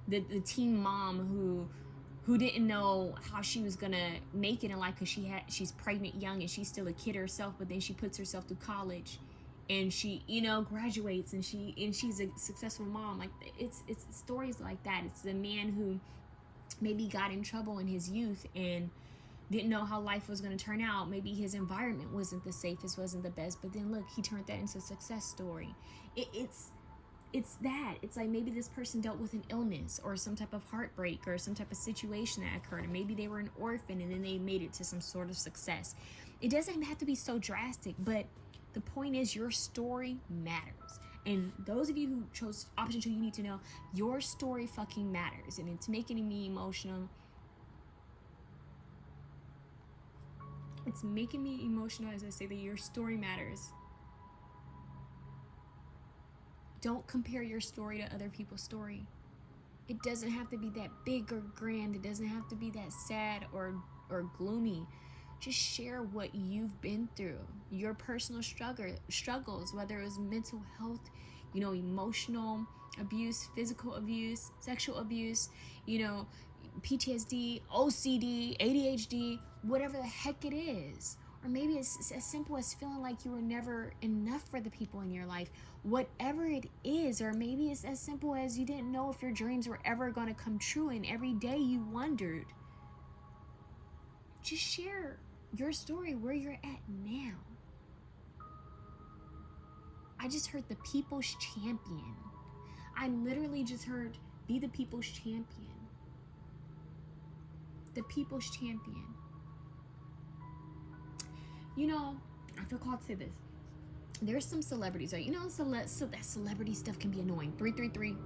the teen mom who didn't know how she was gonna make it in life, because she's pregnant young and she's still a kid herself, but then she puts herself through college, and she graduates, and she's a successful mom. Like it's stories like that. It's the man who maybe got in trouble in his youth and didn't know how life was going to turn out. Maybe his environment wasn't the safest, wasn't the best, but then look, he turned that into a success story. It's that. It's like maybe this person dealt with an illness or some type of heartbreak or some type of situation that occurred, and maybe they were an orphan and then they made it to some sort of success. It doesn't have to be so drastic, but the point is your story matters. And those of you who chose option 2, you need to know your story fucking matters. And it's making me emotional. It's making me emotional as I say that your story matters. Don't compare your story to other people's story. It doesn't have to be that big or grand. It doesn't have to be that sad or gloomy. Just share what you've been through, your personal struggles, whether it was mental health, emotional abuse, physical abuse, sexual abuse, PTSD, OCD, ADHD, whatever the heck it is. Or maybe it's as simple as feeling like you were never enough for the people in your life. Whatever it is, or maybe it's as simple as you didn't know if your dreams were ever going to come true, and every day you wondered. Just share your story where you're at now. I just heard the people's champion. I literally just heard be the people's champion. The people's champion. I feel called to say this. There's some celebrities, right? So that celebrity stuff can be annoying. 333,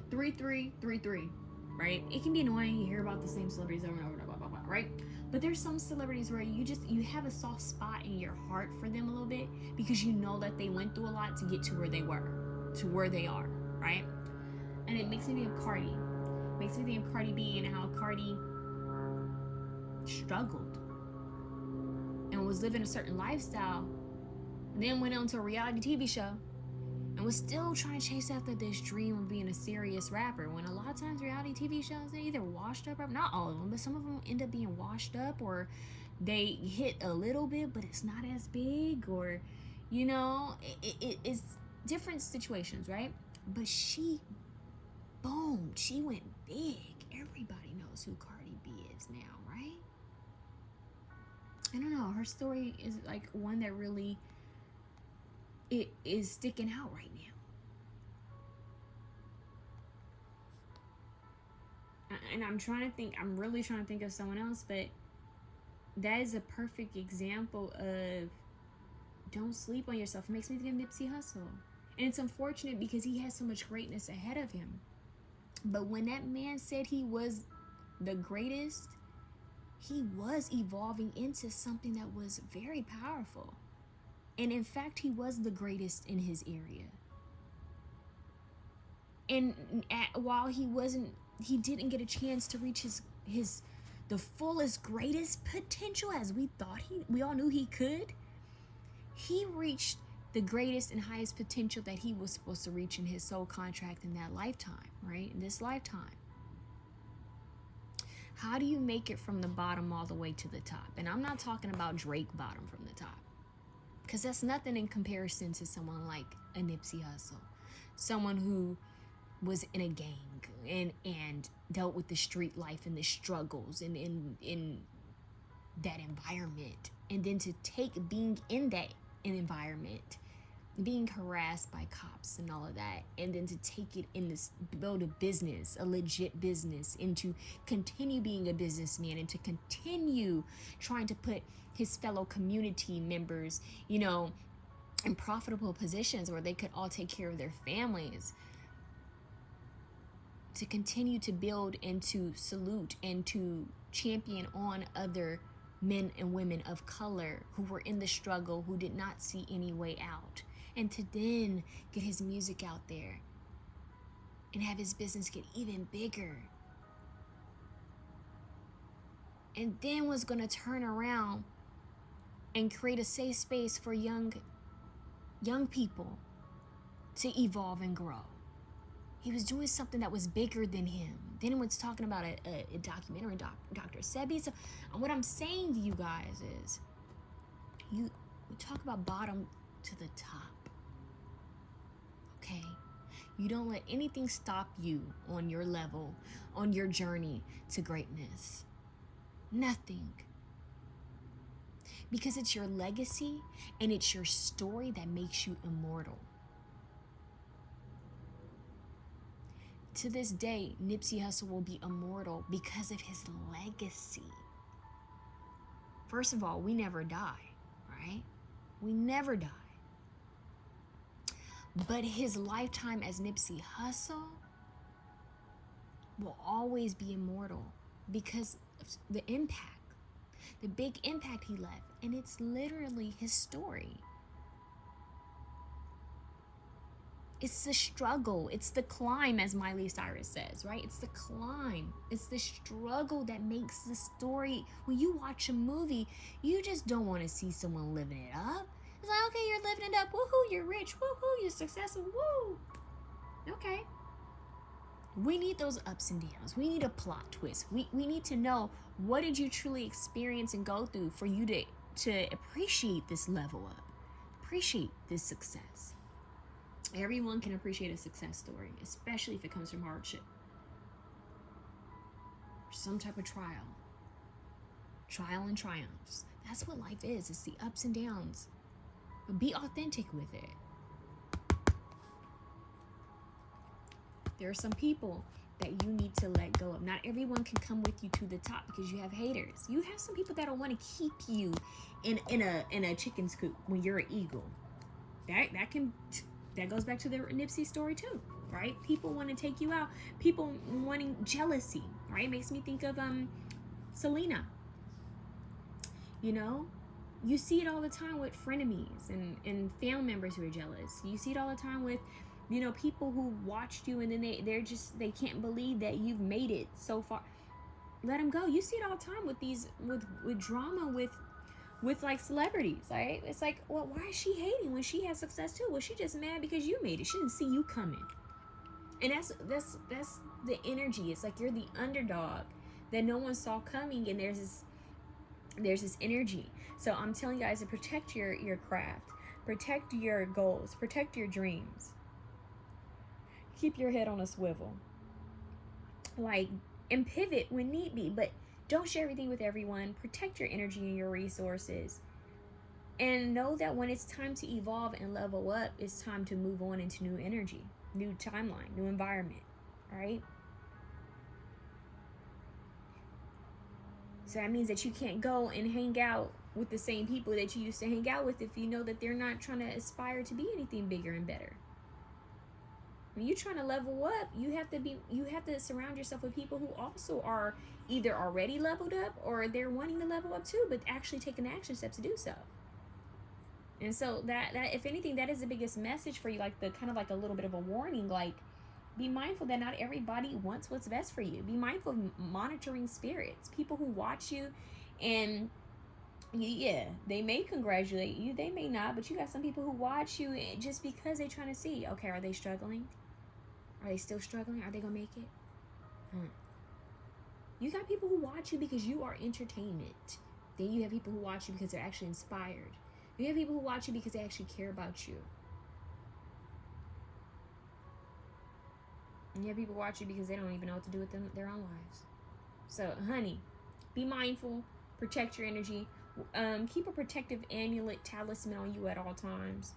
3333, right? It can be annoying. You hear about the same celebrities over and over, blah, blah, blah, right? But there's some celebrities where you have a soft spot in your heart for them a little bit, because you know that they went through a lot to get to where they were, to where they are, right? And it makes me think of Cardi. It makes me think of Cardi B and how Cardi struggled. And was living a certain lifestyle, and then went on to a reality TV show and was still trying to chase after this dream of being a serious rapper, when a lot of times reality TV shows, they either washed up, or not all of them, but some of them end up being washed up, or they hit a little bit but it's not as big, or it's different situations, right? But she, boom, she went big. Everybody knows who Cardi B is now, right? I don't know, her story is like one that really, it is sticking out right now. And I'm really trying to think of someone else, but that is a perfect example of, don't sleep on yourself. It makes me think of Nipsey Hussle. And it's unfortunate because he has so much greatness ahead of him. But when that man said he was the greatest, he was evolving into something that was very powerful. And in fact, he was the greatest in his area. And while he didn't get a chance to reach the fullest, greatest potential as we all knew he could, he reached the greatest and highest potential that he was supposed to reach in his soul contract in that lifetime, right? In this lifetime. How do you make it from the bottom all the way to the top? And I'm not talking about Drake bottom from the top, because that's nothing in comparison to someone like a Nipsey Hussle, someone who was in a gang and dealt with the street life and the struggles and in that environment, and then to take being in that environment, being harassed by cops and all of that, and then to take it in this, build a business, a legit business, and to continue being a businessman, and to continue trying to put his fellow community members, in profitable positions where they could all take care of their families, to continue to build and to salute and to champion on other men and women of color who were in the struggle, who did not see any way out, and to then get his music out there and have his business get even bigger, and then was going to turn around and create a safe space for young people to evolve and grow. He was doing something that was bigger than him. Then it was talking about a documentary, Dr. Sebi. So what I'm saying to you guys is, we talk about bottom to the top, okay? You don't let anything stop you on your level, on your journey to greatness. Nothing. Because it's your legacy and it's your story that makes you immortal. To this day, Nipsey Hussle will be immortal because of his legacy. First of all, we never die, right? We never die. But his lifetime as Nipsey Hussle will always be immortal because of the impact, the big impact he left. And it's literally his story. It's the struggle. It's the climb, as Miley Cyrus says, right? It's the climb. It's the struggle that makes the story. When you watch a movie, you just don't want to see someone living it up. It's like, okay, you're living it up. Woohoo, you're rich. Woohoo, you're successful. Woo. Okay. We need those ups and downs. We need a plot twist. We need to know, what did you truly experience and go through for you to appreciate this level up, appreciate this success. Everyone can appreciate a success story, especially if it comes from hardship or some type of trial and triumphs. That's what life is. It's the ups and downs. But be authentic with it. There are some people that you need to let go of. Not everyone can come with you to the top because you have haters. You have some people that don't want to keep you in a chicken coop when you're an eagle. That goes back to the Nipsey story too, right? People want to take you out. People wanting jealousy, right? Makes me think of Selena. You see it all the time with frenemies and family members who are jealous. You see it all the time with, people who watched you and then they can't believe that you've made it so far. Let them go. You see it all the time with with drama with with like celebrities, right? It's like, well, why is she hating when she has success too? Well, she just mad because you made it. She didn't see you coming. And that's the energy. It's like you're the underdog that no one saw coming, and there's this energy. So I'm telling you guys to protect your craft, protect your goals, protect your dreams. Keep your head on a swivel. Like, and pivot when need be, but don't share everything with everyone. Protect your energy and your resources. And know that when it's time to evolve and level up, it's time to move on into new energy, new timeline, new environment, right? So that means that you can't go and hang out with the same people that you used to hang out with if you know that they're not trying to aspire to be anything bigger and better. When you're trying to level up, you have to surround yourself with people who also are either already leveled up or they're wanting to level up too, but actually taking action steps to do so. And so that if anything, that is the biggest message for you, like the kind of like a little bit of a warning, like be mindful that not everybody wants what's best for you. Be mindful of monitoring spirits, people who watch you, and yeah, they may congratulate you, they may not, but you got some people who watch you just because they're trying to see, okay, are they struggling? Are they still struggling? Are they gonna make it? You got people who watch you because you are entertainment. Then you have people who watch you because they're actually inspired. You have people who watch you because they actually care about you. And you have people watch you because they don't even know what to do with their own lives. So, honey, be mindful. Protect your energy. Keep a protective amulet, talisman on you at all times.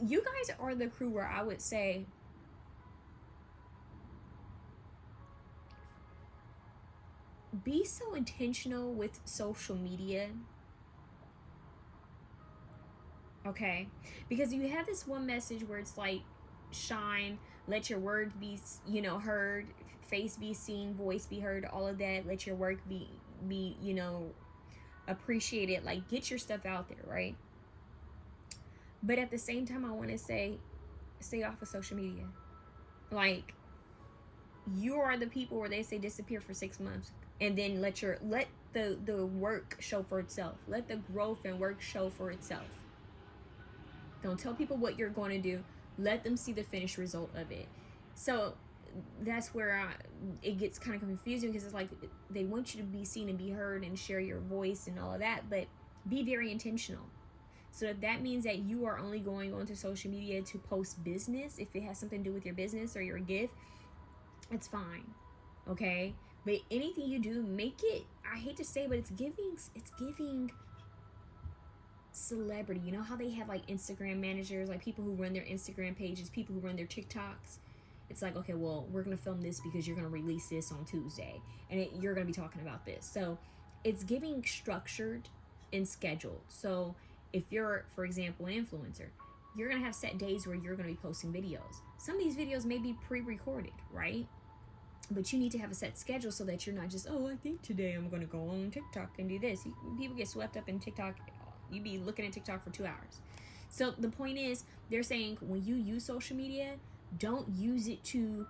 You guys are the crew where I would say be so intentional with social media. Okay? Because you have this one message where it's like, shine, let your word be, heard, face be seen, voice be heard, all of that. Let your work be appreciated. Like, get your stuff out there, right? But at the same time, I want to say, stay off of social media. Like, you are the people where they say disappear for 6 months, and then let the work show for itself. Let the growth and work show for itself. Don't tell people what you're going to do. Let them see the finished result of it. So that's where it gets kind of confusing, because it's like they want you to be seen and be heard and share your voice and all of that, but be very intentional. So if that means that you are only going onto social media to post business, if it has something to do with your business or your gift, it's fine, okay? But anything you do, make it, I hate to say, but it's giving celebrity. You know how they have like Instagram managers, like people who run their Instagram pages, people who run their TikToks. It's like, okay, well, we're gonna film this because you're gonna release this on Tuesday, and you're gonna be talking about this. So it's giving structured and scheduled. So if you're, for example, an influencer, you're gonna have set days where you're gonna be posting videos. Some of these videos may be pre-recorded, right? But you need to have a set schedule so that you're not just, I think today I'm gonna go on TikTok and do this. People get swept up in TikTok. You be looking at TikTok for 2 hours. So the point is, they're saying when you use social media, don't use it to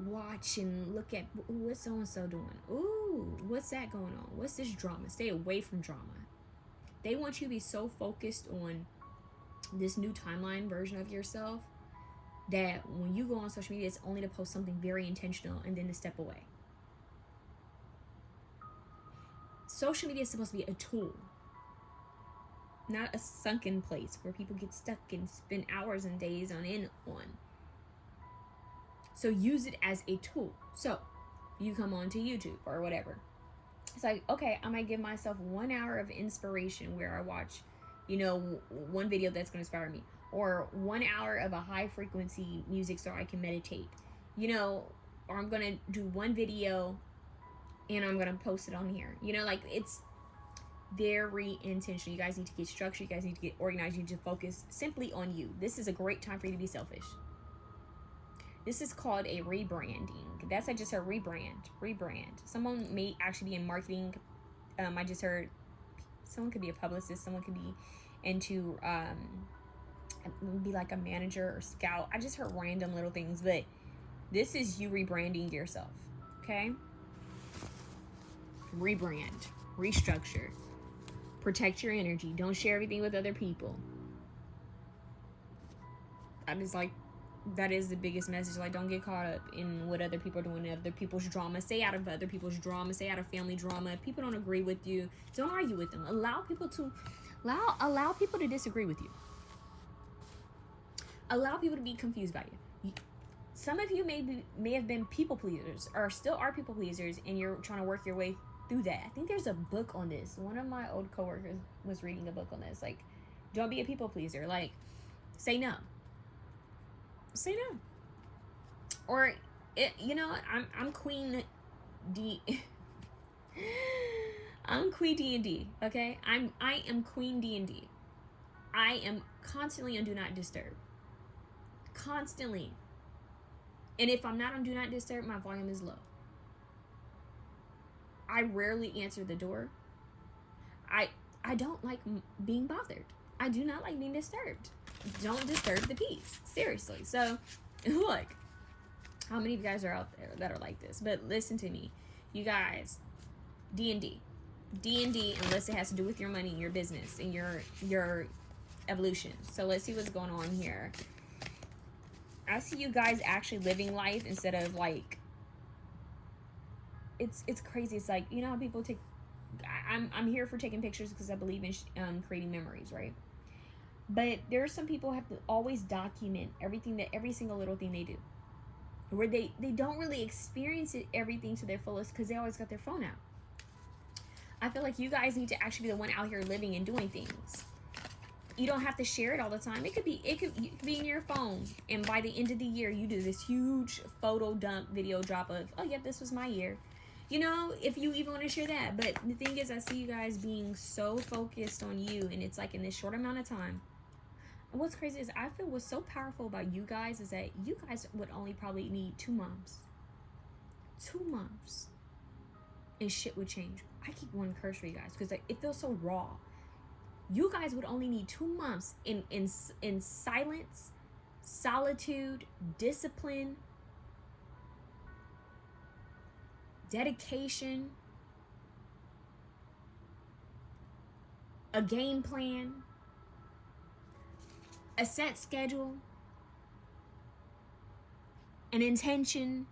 watch and look at, what's so-and-so doing? Ooh, what's that going on? What's this drama? Stay away from drama. They want you to be so focused on this new timeline version of yourself that when you go on social media, it's only to post something very intentional and then to step away. Social media is supposed to be a tool, not a sunken place where people get stuck and spend hours and days on. So use it as a tool. So you come onto YouTube or whatever. It's like, okay, I might give myself 1 hour of inspiration where I watch, one video that's going to inspire me, or 1 hour of a high frequency music so I can meditate, or I'm going to do one video and I'm going to post it on here. Like, it's very intentional. You guys need to get structured. You guys need to get organized. You need to focus simply on you. This is a great time for you to be selfish. This is called a rebranding. That's, I just heard rebrand. Someone may actually be in marketing. I just heard someone could be a publicist. Someone could be into, be like a manager or scout. I just heard random little things, but this is you rebranding yourself. Okay? Rebrand, restructure. Protect your energy. Don't share everything with other people. That is the biggest message. Like, don't get caught up in what other people are doing, other people's drama. Stay out of other people's drama. Stay out of family drama. If people don't agree with you, don't argue with them. Allow people to disagree with you. Allow people to be confused by you. Some of you may have been people pleasers, or still are people pleasers, and you're trying to work your way through that. I think there's a book on this. One of my old coworkers was reading a book on this. Like, don't be a people pleaser. Like, say no. Say no. Or, I'm Queen D. I'm Queen D&D, okay? I am Queen D&D. I am constantly on Do Not Disturb. Constantly. And if I'm not on Do Not Disturb, my volume is low. I rarely answer the door. I don't like being bothered. I do not like being disturbed. Don't disturb the peace. Seriously. So, look, how many of you guys are out there that are like this? But listen to me. You guys, D&D, unless it has to do with your money, your business, and your evolution. So let's see what's going on here. I see you guys actually living life instead of like, it's crazy. It's like, you know how people take, I'm here for taking pictures because I believe in creating memories, right? But there are some people who have to always document every single little thing they do, where they don't really experience everything to their fullest because they always got their phone out. I feel like you guys need to actually be the one out here living and doing things. You don't have to share it all the time. It could be in your phone, and by the end of the year, you do this huge photo dump video drop of, oh yep, this was my year. You know, if you even want to share that. But the thing is, I see you guys being so focused on you, and it's like in this short amount of time. And what's crazy is I feel what's so powerful about you guys is that you guys would only probably need 2 months. 2 months. And shit would change. I keep wanting to curse for you guys because it feels so raw. You guys would only need 2 months in silence, solitude, discipline, dedication, a game plan, a set schedule, an intention,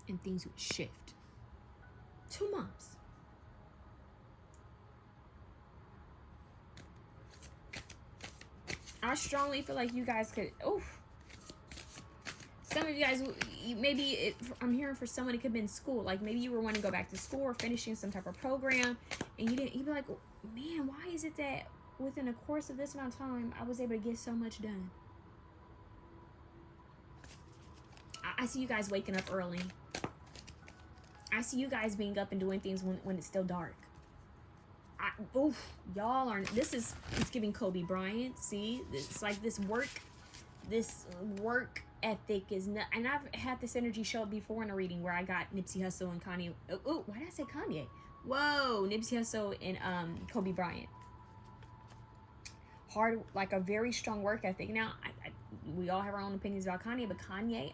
and things would shift. 2 months. I strongly feel like you guys could, some of you guys, maybe I'm hearing for someone it could have been school. Like maybe you were wanting to go back to school or finishing some type of program, and you'd be like, man, why is it that within a course of this amount of time, I was able to get so much done? I see you guys waking up early. I see you guys being up and doing things when it's still dark. Y'all are, it's giving Kobe Bryant. See, it's like this work ethic is not, and I've had this energy show up before in a reading where I got Nipsey Hussle and Kanye. Why did I say Kanye? Whoa, Nipsey Hussle and Kobe Bryant. Hard, like a very strong work ethic. Now, we all have our own opinions about Kanye, but Kanye,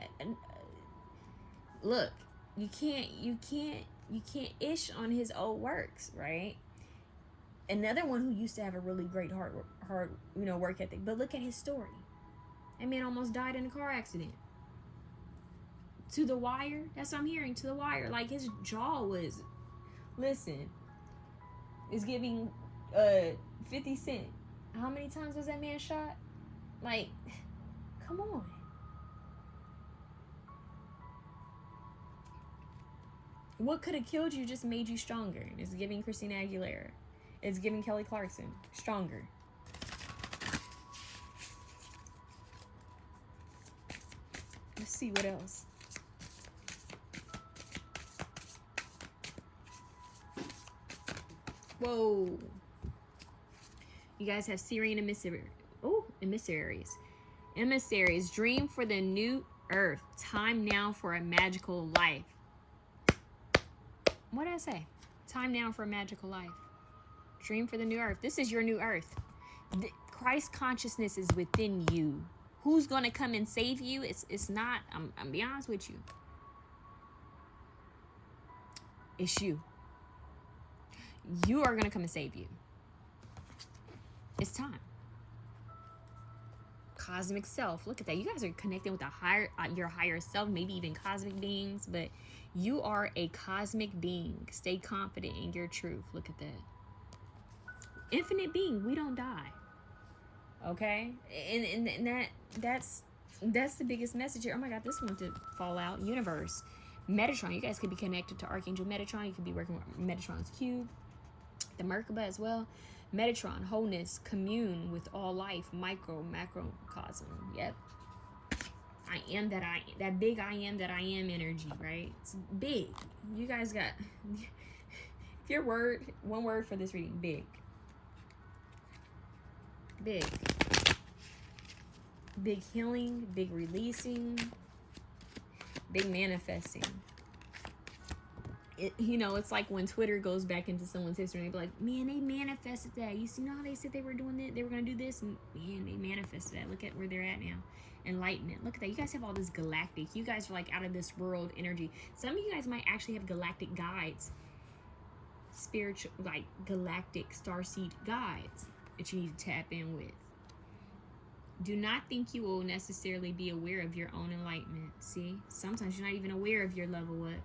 look, you can't ish on his old works, right? Another one who used to have a really great hard work ethic. But look at his story. That man almost died in a car accident. To the wire. That's what I'm hearing. To the wire. Like his jaw was, listen, is giving 50 Cent. How many times was that man shot? Like, come on. What could have killed you just made you stronger. It's giving Christina Aguilera. It's giving Kelly Clarkson. Stronger. Let's see what else. Whoa. You guys have Syrian emissaries. Emissaries. Dream for the new earth. Time now for a magical life. What did I say? Time now for a magical life. Dream for the new earth. This is your new earth. Christ consciousness is within you. Who's going to come and save you? It's not, I'm be honest with you. It's you. you are going to come and save you. It's time. Cosmic self. Look at that. You guys are connecting with your higher self, maybe even cosmic beings, but you are a cosmic being. Stay confident in your truth. Look at that. Infinite being. We don't die. Okay? And that's the biggest message here. Oh my God, this one to fall out. Universe. Metatron. You guys could be connected to Archangel Metatron. You could be working with Metatron's cube. The Merkaba as well. Metatron, wholeness, commune with all life, micro, macrocosm. Yep. I am that big I am that I am energy, right? It's big. You guys got, if your one word for this reading, big. Big. Big healing, big releasing, big manifesting. It's like when Twitter goes back into someone's history and they be like, man, they manifested that. You see how they said they were doing that? They were going to do this, and man, they manifested that. Look at where they're at now. Enlightenment. Look at that. You guys have all this galactic. You guys are like out of this world energy. Some of you guys might actually have galactic guides, spiritual, like galactic starseed guides that you need to tap in with. Do not think you will necessarily be aware of your own enlightenment. See, sometimes you're not even aware of your level up.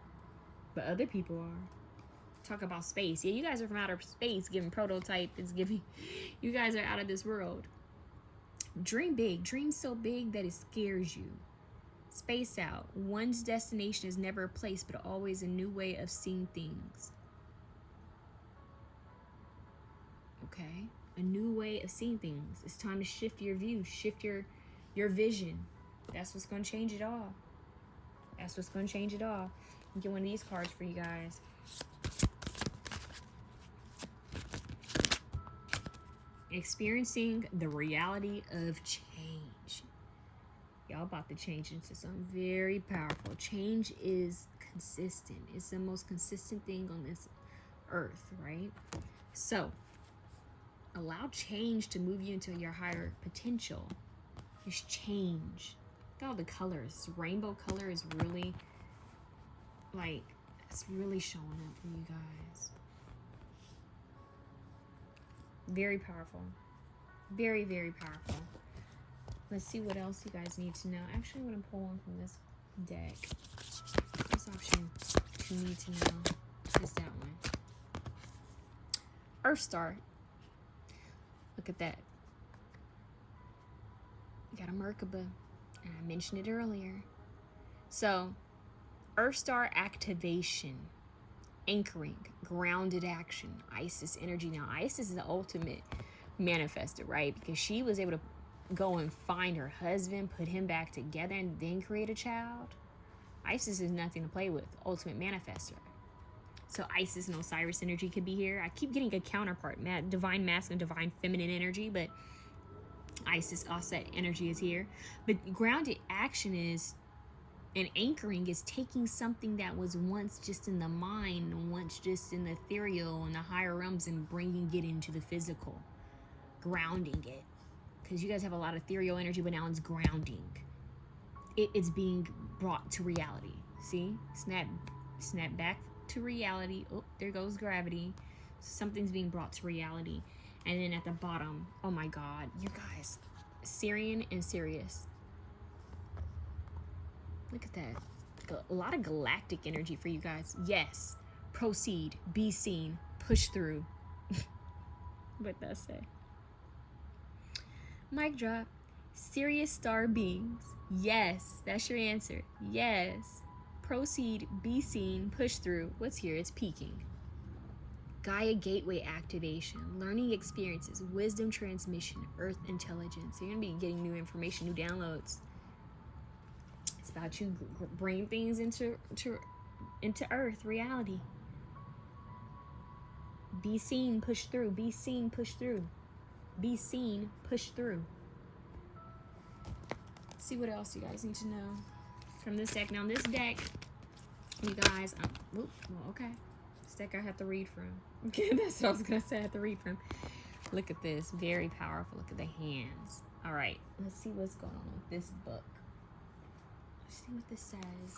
But other people are. Talk about space. Yeah, you guys are from outer space, giving prototype. It's giving. You guys are out of this world. Dream big. Dream so big that it scares you. Space out. One's destination is never a place, but always a new way of seeing things. Okay? A new way of seeing things. It's time to shift your view. Shift your vision. That's what's going to change it all. That's what's going to change it all. Get one of these cards for you guys. Experiencing the reality of change. Y'all about to change into something very powerful. Change is consistent. It's the most consistent thing on this earth, right? So, allow change to move you into your higher potential. There's change. Look at all the colors. Rainbow color is really... like, it's really showing up for you guys. Very powerful. Very, very powerful. Let's see what else you guys need to know. Actually, I'm going to pull one from this deck. This option you need to know is that one. Earth Star. Look at that. You got a Merkaba. And I mentioned it earlier. So... Earth Star activation, anchoring, grounded action, Isis energy. Now, Isis is the ultimate manifester, right? Because she was able to go and find her husband, put him back together, and then create a child. Isis is nothing to play with, ultimate manifester. So Isis and Osiris energy could be here. I keep getting a counterpart, divine masculine, divine feminine energy, but Isis Osset energy is here. But grounded action is... and anchoring is taking something that was once just in the mind, once just in the ethereal and the higher realms, and bringing it into the physical. Grounding it. Because you guys have a lot of ethereal energy, but now it's grounding. It's being brought to reality. See? Snap back to reality. Oh, there goes gravity. Something's being brought to reality. And then at the bottom, oh my God, you guys. Sirian and Sirius. Look at that. A lot of galactic energy for you guys. Yes. Proceed. Be seen. Push through. What does that say? Mic drop. Sirius star beings. Yes. That's your answer. Yes. Proceed. Be seen. Push through. What's here? It's peaking. Gaia gateway activation. Learning experiences. Wisdom transmission. Earth intelligence. You're going to be getting new information, new downloads. It's about you bring things into earth, reality. Be seen, push through. Be seen, push through. Be seen, push through. See what else you guys need to know from this deck. Now, this deck, you guys, okay. This deck I have to read from. Okay, that's what I was going to say. I have to read from. Look at this. Very powerful. Look at the hands. All right. Let's see what's going on with this book. Let's see what this says.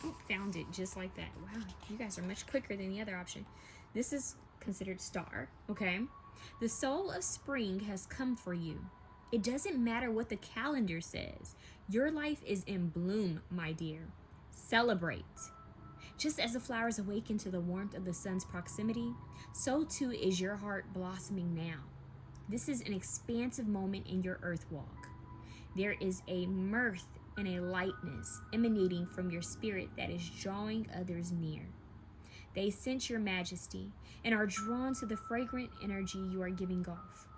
Oh, found it just like that. Wow, you guys are much quicker than the other option. This is considered star, okay? The soul of spring has come for you. It doesn't matter what the calendar says. Your life is in bloom, my dear. Celebrate. Just as the flowers awaken to the warmth of the sun's proximity, so too is your heart blossoming now. This is an expansive moment in your earth walk. There is a mirth and a lightness emanating from your spirit that is drawing others near. They sense your majesty and are drawn to the fragrant energy you are giving off.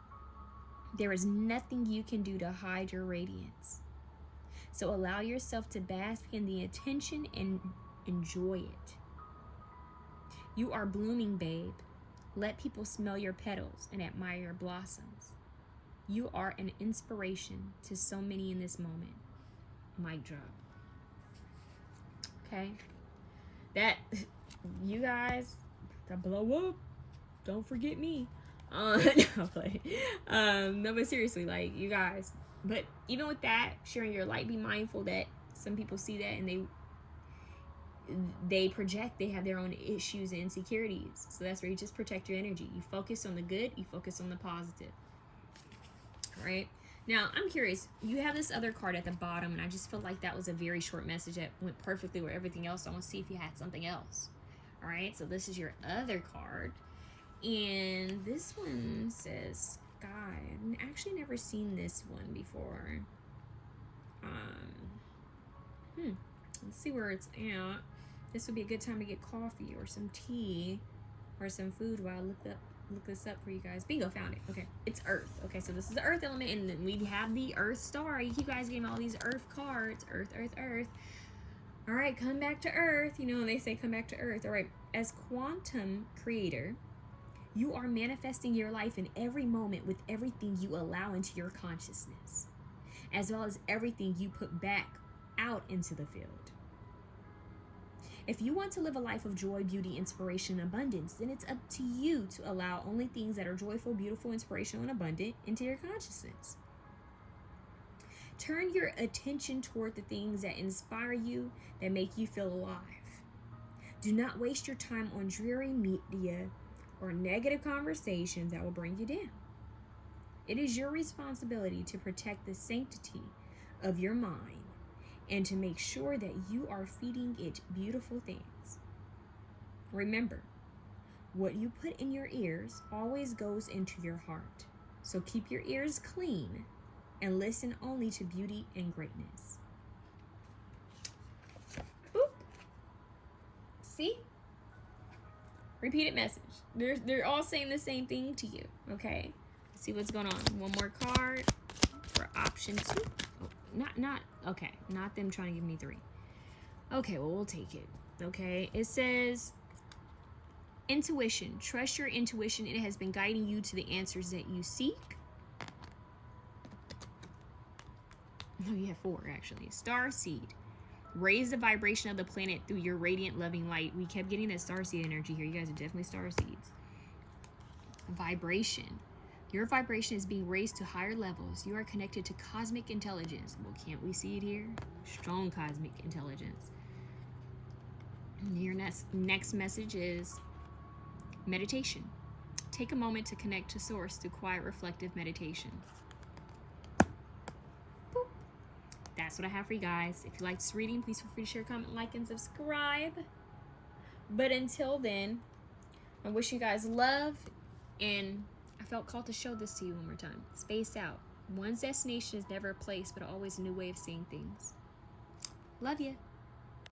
There is nothing you can do to hide your radiance. So allow yourself to bask in the attention and enjoy it. You are blooming, babe. Let people smell your petals and admire your blossoms. You are an inspiration to so many in this moment. Mic drop. Okay? That, you guys, to blow up, don't forget me. No, but seriously, like, you guys, but even with that, sharing your light, be mindful that some people see that and they project, they have their own issues and insecurities. So that's where you just protect your energy. You focus on the good, you focus on the positive. All right. Now, I'm curious, you have this other card at the bottom, and I just feel like that was a very short message that went perfectly with everything else. So I want to see if you had something else. All right, so this is your other card. And this one says sky. I've actually never seen this one before. Let's see where it's at. This would be a good time to get coffee or some tea or some food while I look this up for you guys. Bingo, found it. Okay, it's Earth. Okay, so this is the Earth element, and then we have the Earth star. You guys getting all these Earth cards. Earth, Earth, Earth. All right, come back to Earth. You know, they say come back to Earth. All right, as quantum creator, you are manifesting your life in every moment with everything you allow into your consciousness, as well as everything you put back out into the field. If you want to live a life of joy, beauty, inspiration, and abundance, then it's up to you to allow only things that are joyful, beautiful, inspirational, and abundant into your consciousness. Turn your attention toward the things that inspire you, that make you feel alive. Do not waste your time on dreary media or negative conversations that will bring you down. It is your responsibility to protect the sanctity of your mind and to make sure that you are feeding it beautiful things. Remember, what you put in your ears always goes into your heart. So keep your ears clean and listen only to beauty and greatness. Boop. See? Repeated message. They're all saying the same thing to you, okay? Let's see what's going on. One more card for option 2. Oh, okay, not them trying to give me 3. Okay, well, we'll take it. Okay, it says intuition. Trust your intuition. It has been guiding you to the answers that you seek. No, you have 4 actually. Star seed. Raise the vibration of the planet through your radiant, loving light. We kept getting that star seed energy here. You guys are definitely star seeds. Vibration. Your vibration is being raised to higher levels. You are connected to cosmic intelligence. Well, can't we see it here? Strong cosmic intelligence. Your next message is meditation. Take a moment to connect to source through quiet, reflective meditation. Boop. That's what I have for you guys. If you liked this reading, please feel free to share, comment, like, and subscribe. But until then, I wish you guys love, and I felt called to show this to you one more time. Space out. One's destination is never a place, but always a new way of seeing things. Love ya.